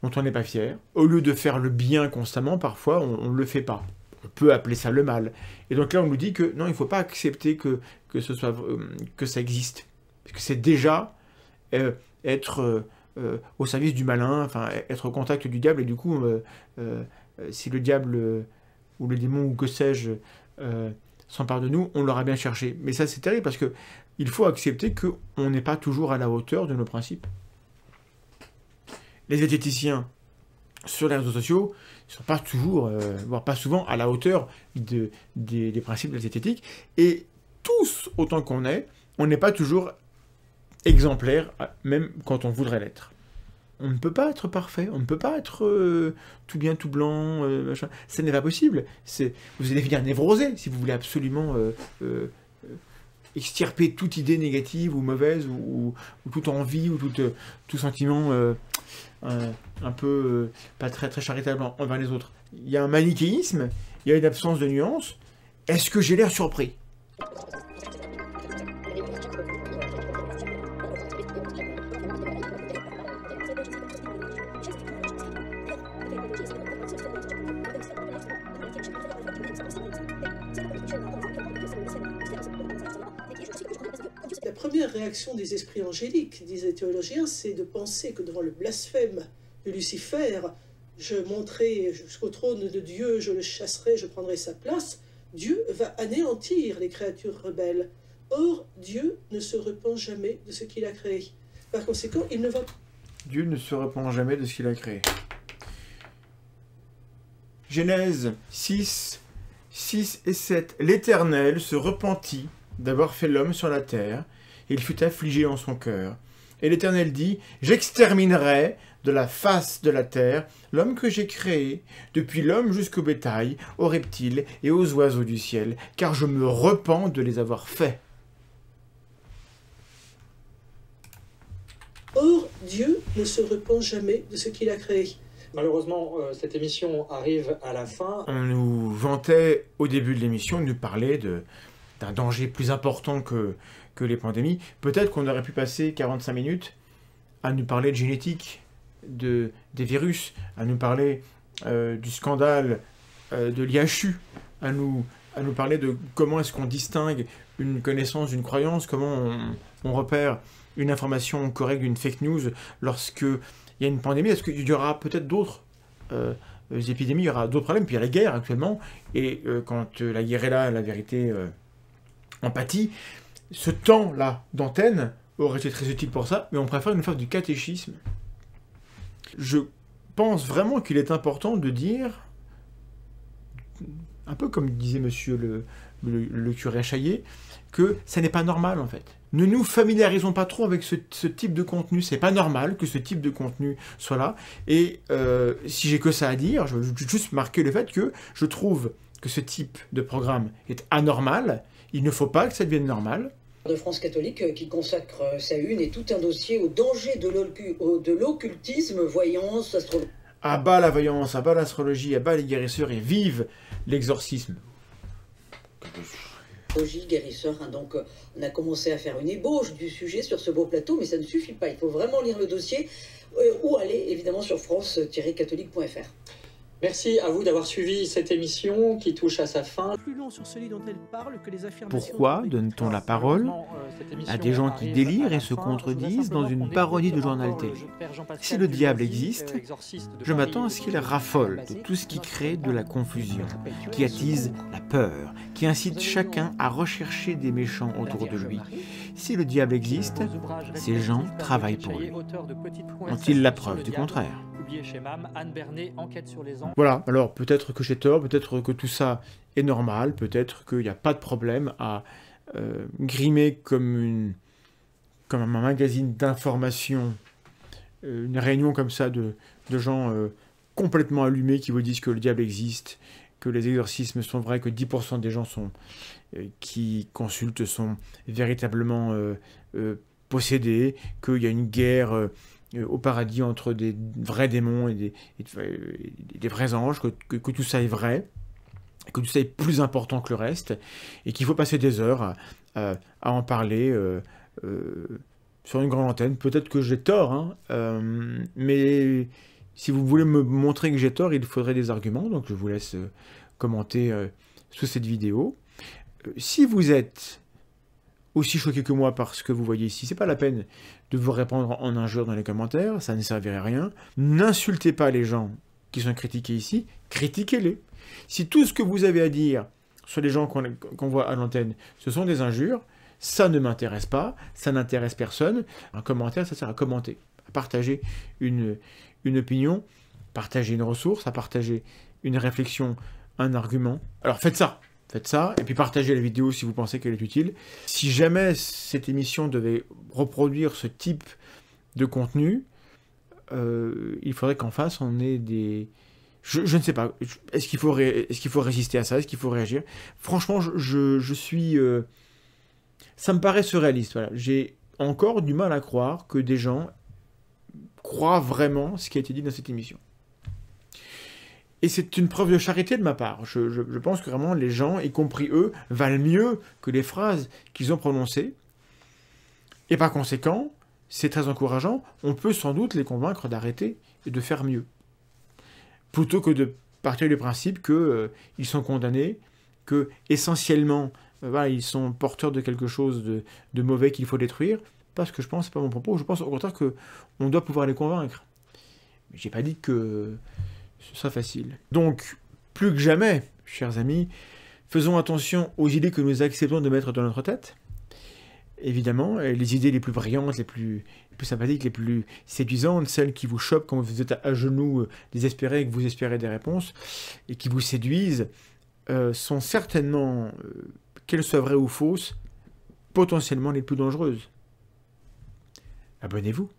dont on n'est pas fier. Au lieu de faire le bien constamment, parfois, on ne le fait pas. On peut appeler ça le mal. Et donc là, on nous dit que non, il ne faut pas accepter que ça existe. Parce que c'est déjà être au service du malin, enfin être au contact du diable, et du coup, si le diable ou le démon ou que sais-je s'empare de nous, on l'aura bien cherché. Mais ça, c'est terrible parce que il faut accepter qu'on n'est pas toujours à la hauteur de nos principes. Les zététiciens sur les réseaux sociaux ne sont pas toujours, voire pas souvent, à la hauteur des principes de la zététique. Et tous, autant qu'on est, on n'est pas toujours exemplaire, même quand on voudrait l'être. On ne peut pas être parfait, on ne peut pas être tout bien, tout blanc, machin. Ça n'est pas possible. Vous allez finir névrosé si vous voulez absolument extirper toute idée négative ou mauvaise, ou toute envie, ou tout sentiment un peu pas très, très charitable envers les autres. Il y a un manichéisme, il y a une absence de nuance. Est-ce que j'ai l'air surpris ? La première réaction des esprits angéliques, disent les théologiens, c'est de penser que devant le blasphème de Lucifer, je monterai jusqu'au trône de Dieu, je le chasserai, je prendrai sa place. Dieu va anéantir les créatures rebelles. Or, Dieu ne se repent jamais de ce qu'il a créé. Par conséquent, il ne va... Dieu ne se repent jamais de ce qu'il a créé. Genèse 6, 6 et 7. L'Éternel se repentit d'avoir fait l'homme sur la terre, et il fut affligé en son cœur. Et l'Éternel dit, « J'exterminerai de la face de la terre l'homme que j'ai créé, depuis l'homme jusqu'au bétail, aux reptiles et aux oiseaux du ciel, car je me repens de les avoir faits. » Or, Dieu ne se repent jamais de ce qu'il a créé. Malheureusement, cette émission arrive à la fin. On nous vantait au début de l'émission, on nous parlait d'un danger plus important que les pandémies. Peut-être qu'on aurait pu passer 45 minutes à nous parler de génétique, des virus, à nous parler du scandale de l'IHU, à nous parler de comment est-ce qu'on distingue une connaissance d'une croyance, comment on repère une information correcte d'une fake news lorsqu'il y a une pandémie. Est-ce qu'il y aura peut-être d'autres épidémies, il y aura d'autres problèmes, puis il y a la guerre actuellement, et quand la guerre est là, la vérité en pâtit. Ce temps-là d'antenne aurait été très utile pour ça, mais on préfère nous faire du catéchisme. Je pense vraiment qu'il est important de dire, un peu comme disait monsieur le curé Chaillet, que ça n'est pas normal en fait. Ne nous familiarisons pas trop avec ce type de contenu, c'est pas normal que ce type de contenu soit là, et si j'ai que ça à dire, je veux juste marquer le fait que je trouve que ce type de programme est anormal, il ne faut pas que ça devienne normal. De France catholique qui consacre sa une et tout un dossier au danger de l'occultisme, voyance, astrologie. À bas la voyance, à bas l'astrologie, à bas les guérisseurs et vive l'exorcisme. Guérisseur, hein, donc on a commencé à faire une ébauche du sujet sur ce beau plateau, mais ça ne suffit pas, il faut vraiment lire le dossier ou aller évidemment sur france-catholique.fr. Merci à vous d'avoir suivi cette émission qui touche à sa fin. Plus long sur celui dont elle parle que les affirmations. Pourquoi donne-t-on la parole à des gens qui délirent et se contredisent dans une parodie de journal télé? Si le diable existe, je m'attends à ce qu'il raffole de tout ce qui crée de la confusion, qui attise la peur, qui incite chacun à rechercher des méchants autour de lui. Si le diable existe, ces gens travaillent pour lui. Ont-ils la preuve du contraire? Voilà, alors peut-être que j'ai tort, peut-être que tout ça est normal, peut-être qu'il n'y a pas de problème à grimer comme un magazine d'information, une réunion comme ça de gens complètement allumés qui vous disent que le diable existe, que les exorcismes sont vrais, que 10% des gens qui consultent sont véritablement possédés, qu'il y a une guerre au paradis entre des vrais démons et des vrais anges, que tout ça est vrai, que tout ça est plus important que le reste, et qu'il faut passer des heures à en parler sur une grande antenne. Peut-être que j'ai tort, hein, mais si vous voulez me montrer que j'ai tort, il faudrait des arguments, donc je vous laisse commenter sous cette vidéo. Si vous êtes aussi choqué que moi par ce que vous voyez ici, c'est pas la peine de vous répondre en injures dans les commentaires, ça ne servirait à rien. N'insultez pas les gens qui sont critiqués ici, critiquez-les. Si tout ce que vous avez à dire sur les gens qu'on voit à l'antenne, ce sont des injures, ça ne m'intéresse pas, ça n'intéresse personne. Un commentaire, ça sert à commenter, à partager une opinion, partager une ressource, à partager une réflexion, un argument. Alors faites ça, et puis partagez la vidéo si vous pensez qu'elle est utile. Si jamais cette émission devait reproduire ce type de contenu, il faudrait qu'en face on ait des... Je ne sais pas, est-ce qu'il faut résister à ça, est-ce qu'il faut réagir? Franchement, je suis... ça me paraît surréaliste, voilà. J'ai encore du mal à croire que des gens croient vraiment ce qui a été dit dans cette émission. Et c'est une preuve de charité de ma part. Je pense que vraiment les gens, y compris eux, valent mieux que les phrases qu'ils ont prononcées. Et par conséquent, c'est très encourageant. On peut sans doute les convaincre d'arrêter et de faire mieux. Plutôt que de partir du principe qu'ils sont condamnés, que essentiellement, voilà, ils sont porteurs de quelque chose de mauvais qu'il faut détruire. Parce que je pense, c'est pas mon propos, je pense au contraire qu'on doit pouvoir les convaincre. Mais j'ai pas dit que ce soit facile. Donc, plus que jamais, chers amis, faisons attention aux idées que nous acceptons de mettre dans notre tête. Évidemment, les idées les plus brillantes, les plus sympathiques, les plus séduisantes, celles qui vous choquent quand vous êtes à genoux, désespérés, et que vous espérez des réponses, et qui vous séduisent, sont certainement, qu'elles soient vraies ou fausses, potentiellement les plus dangereuses. Abonnez-vous.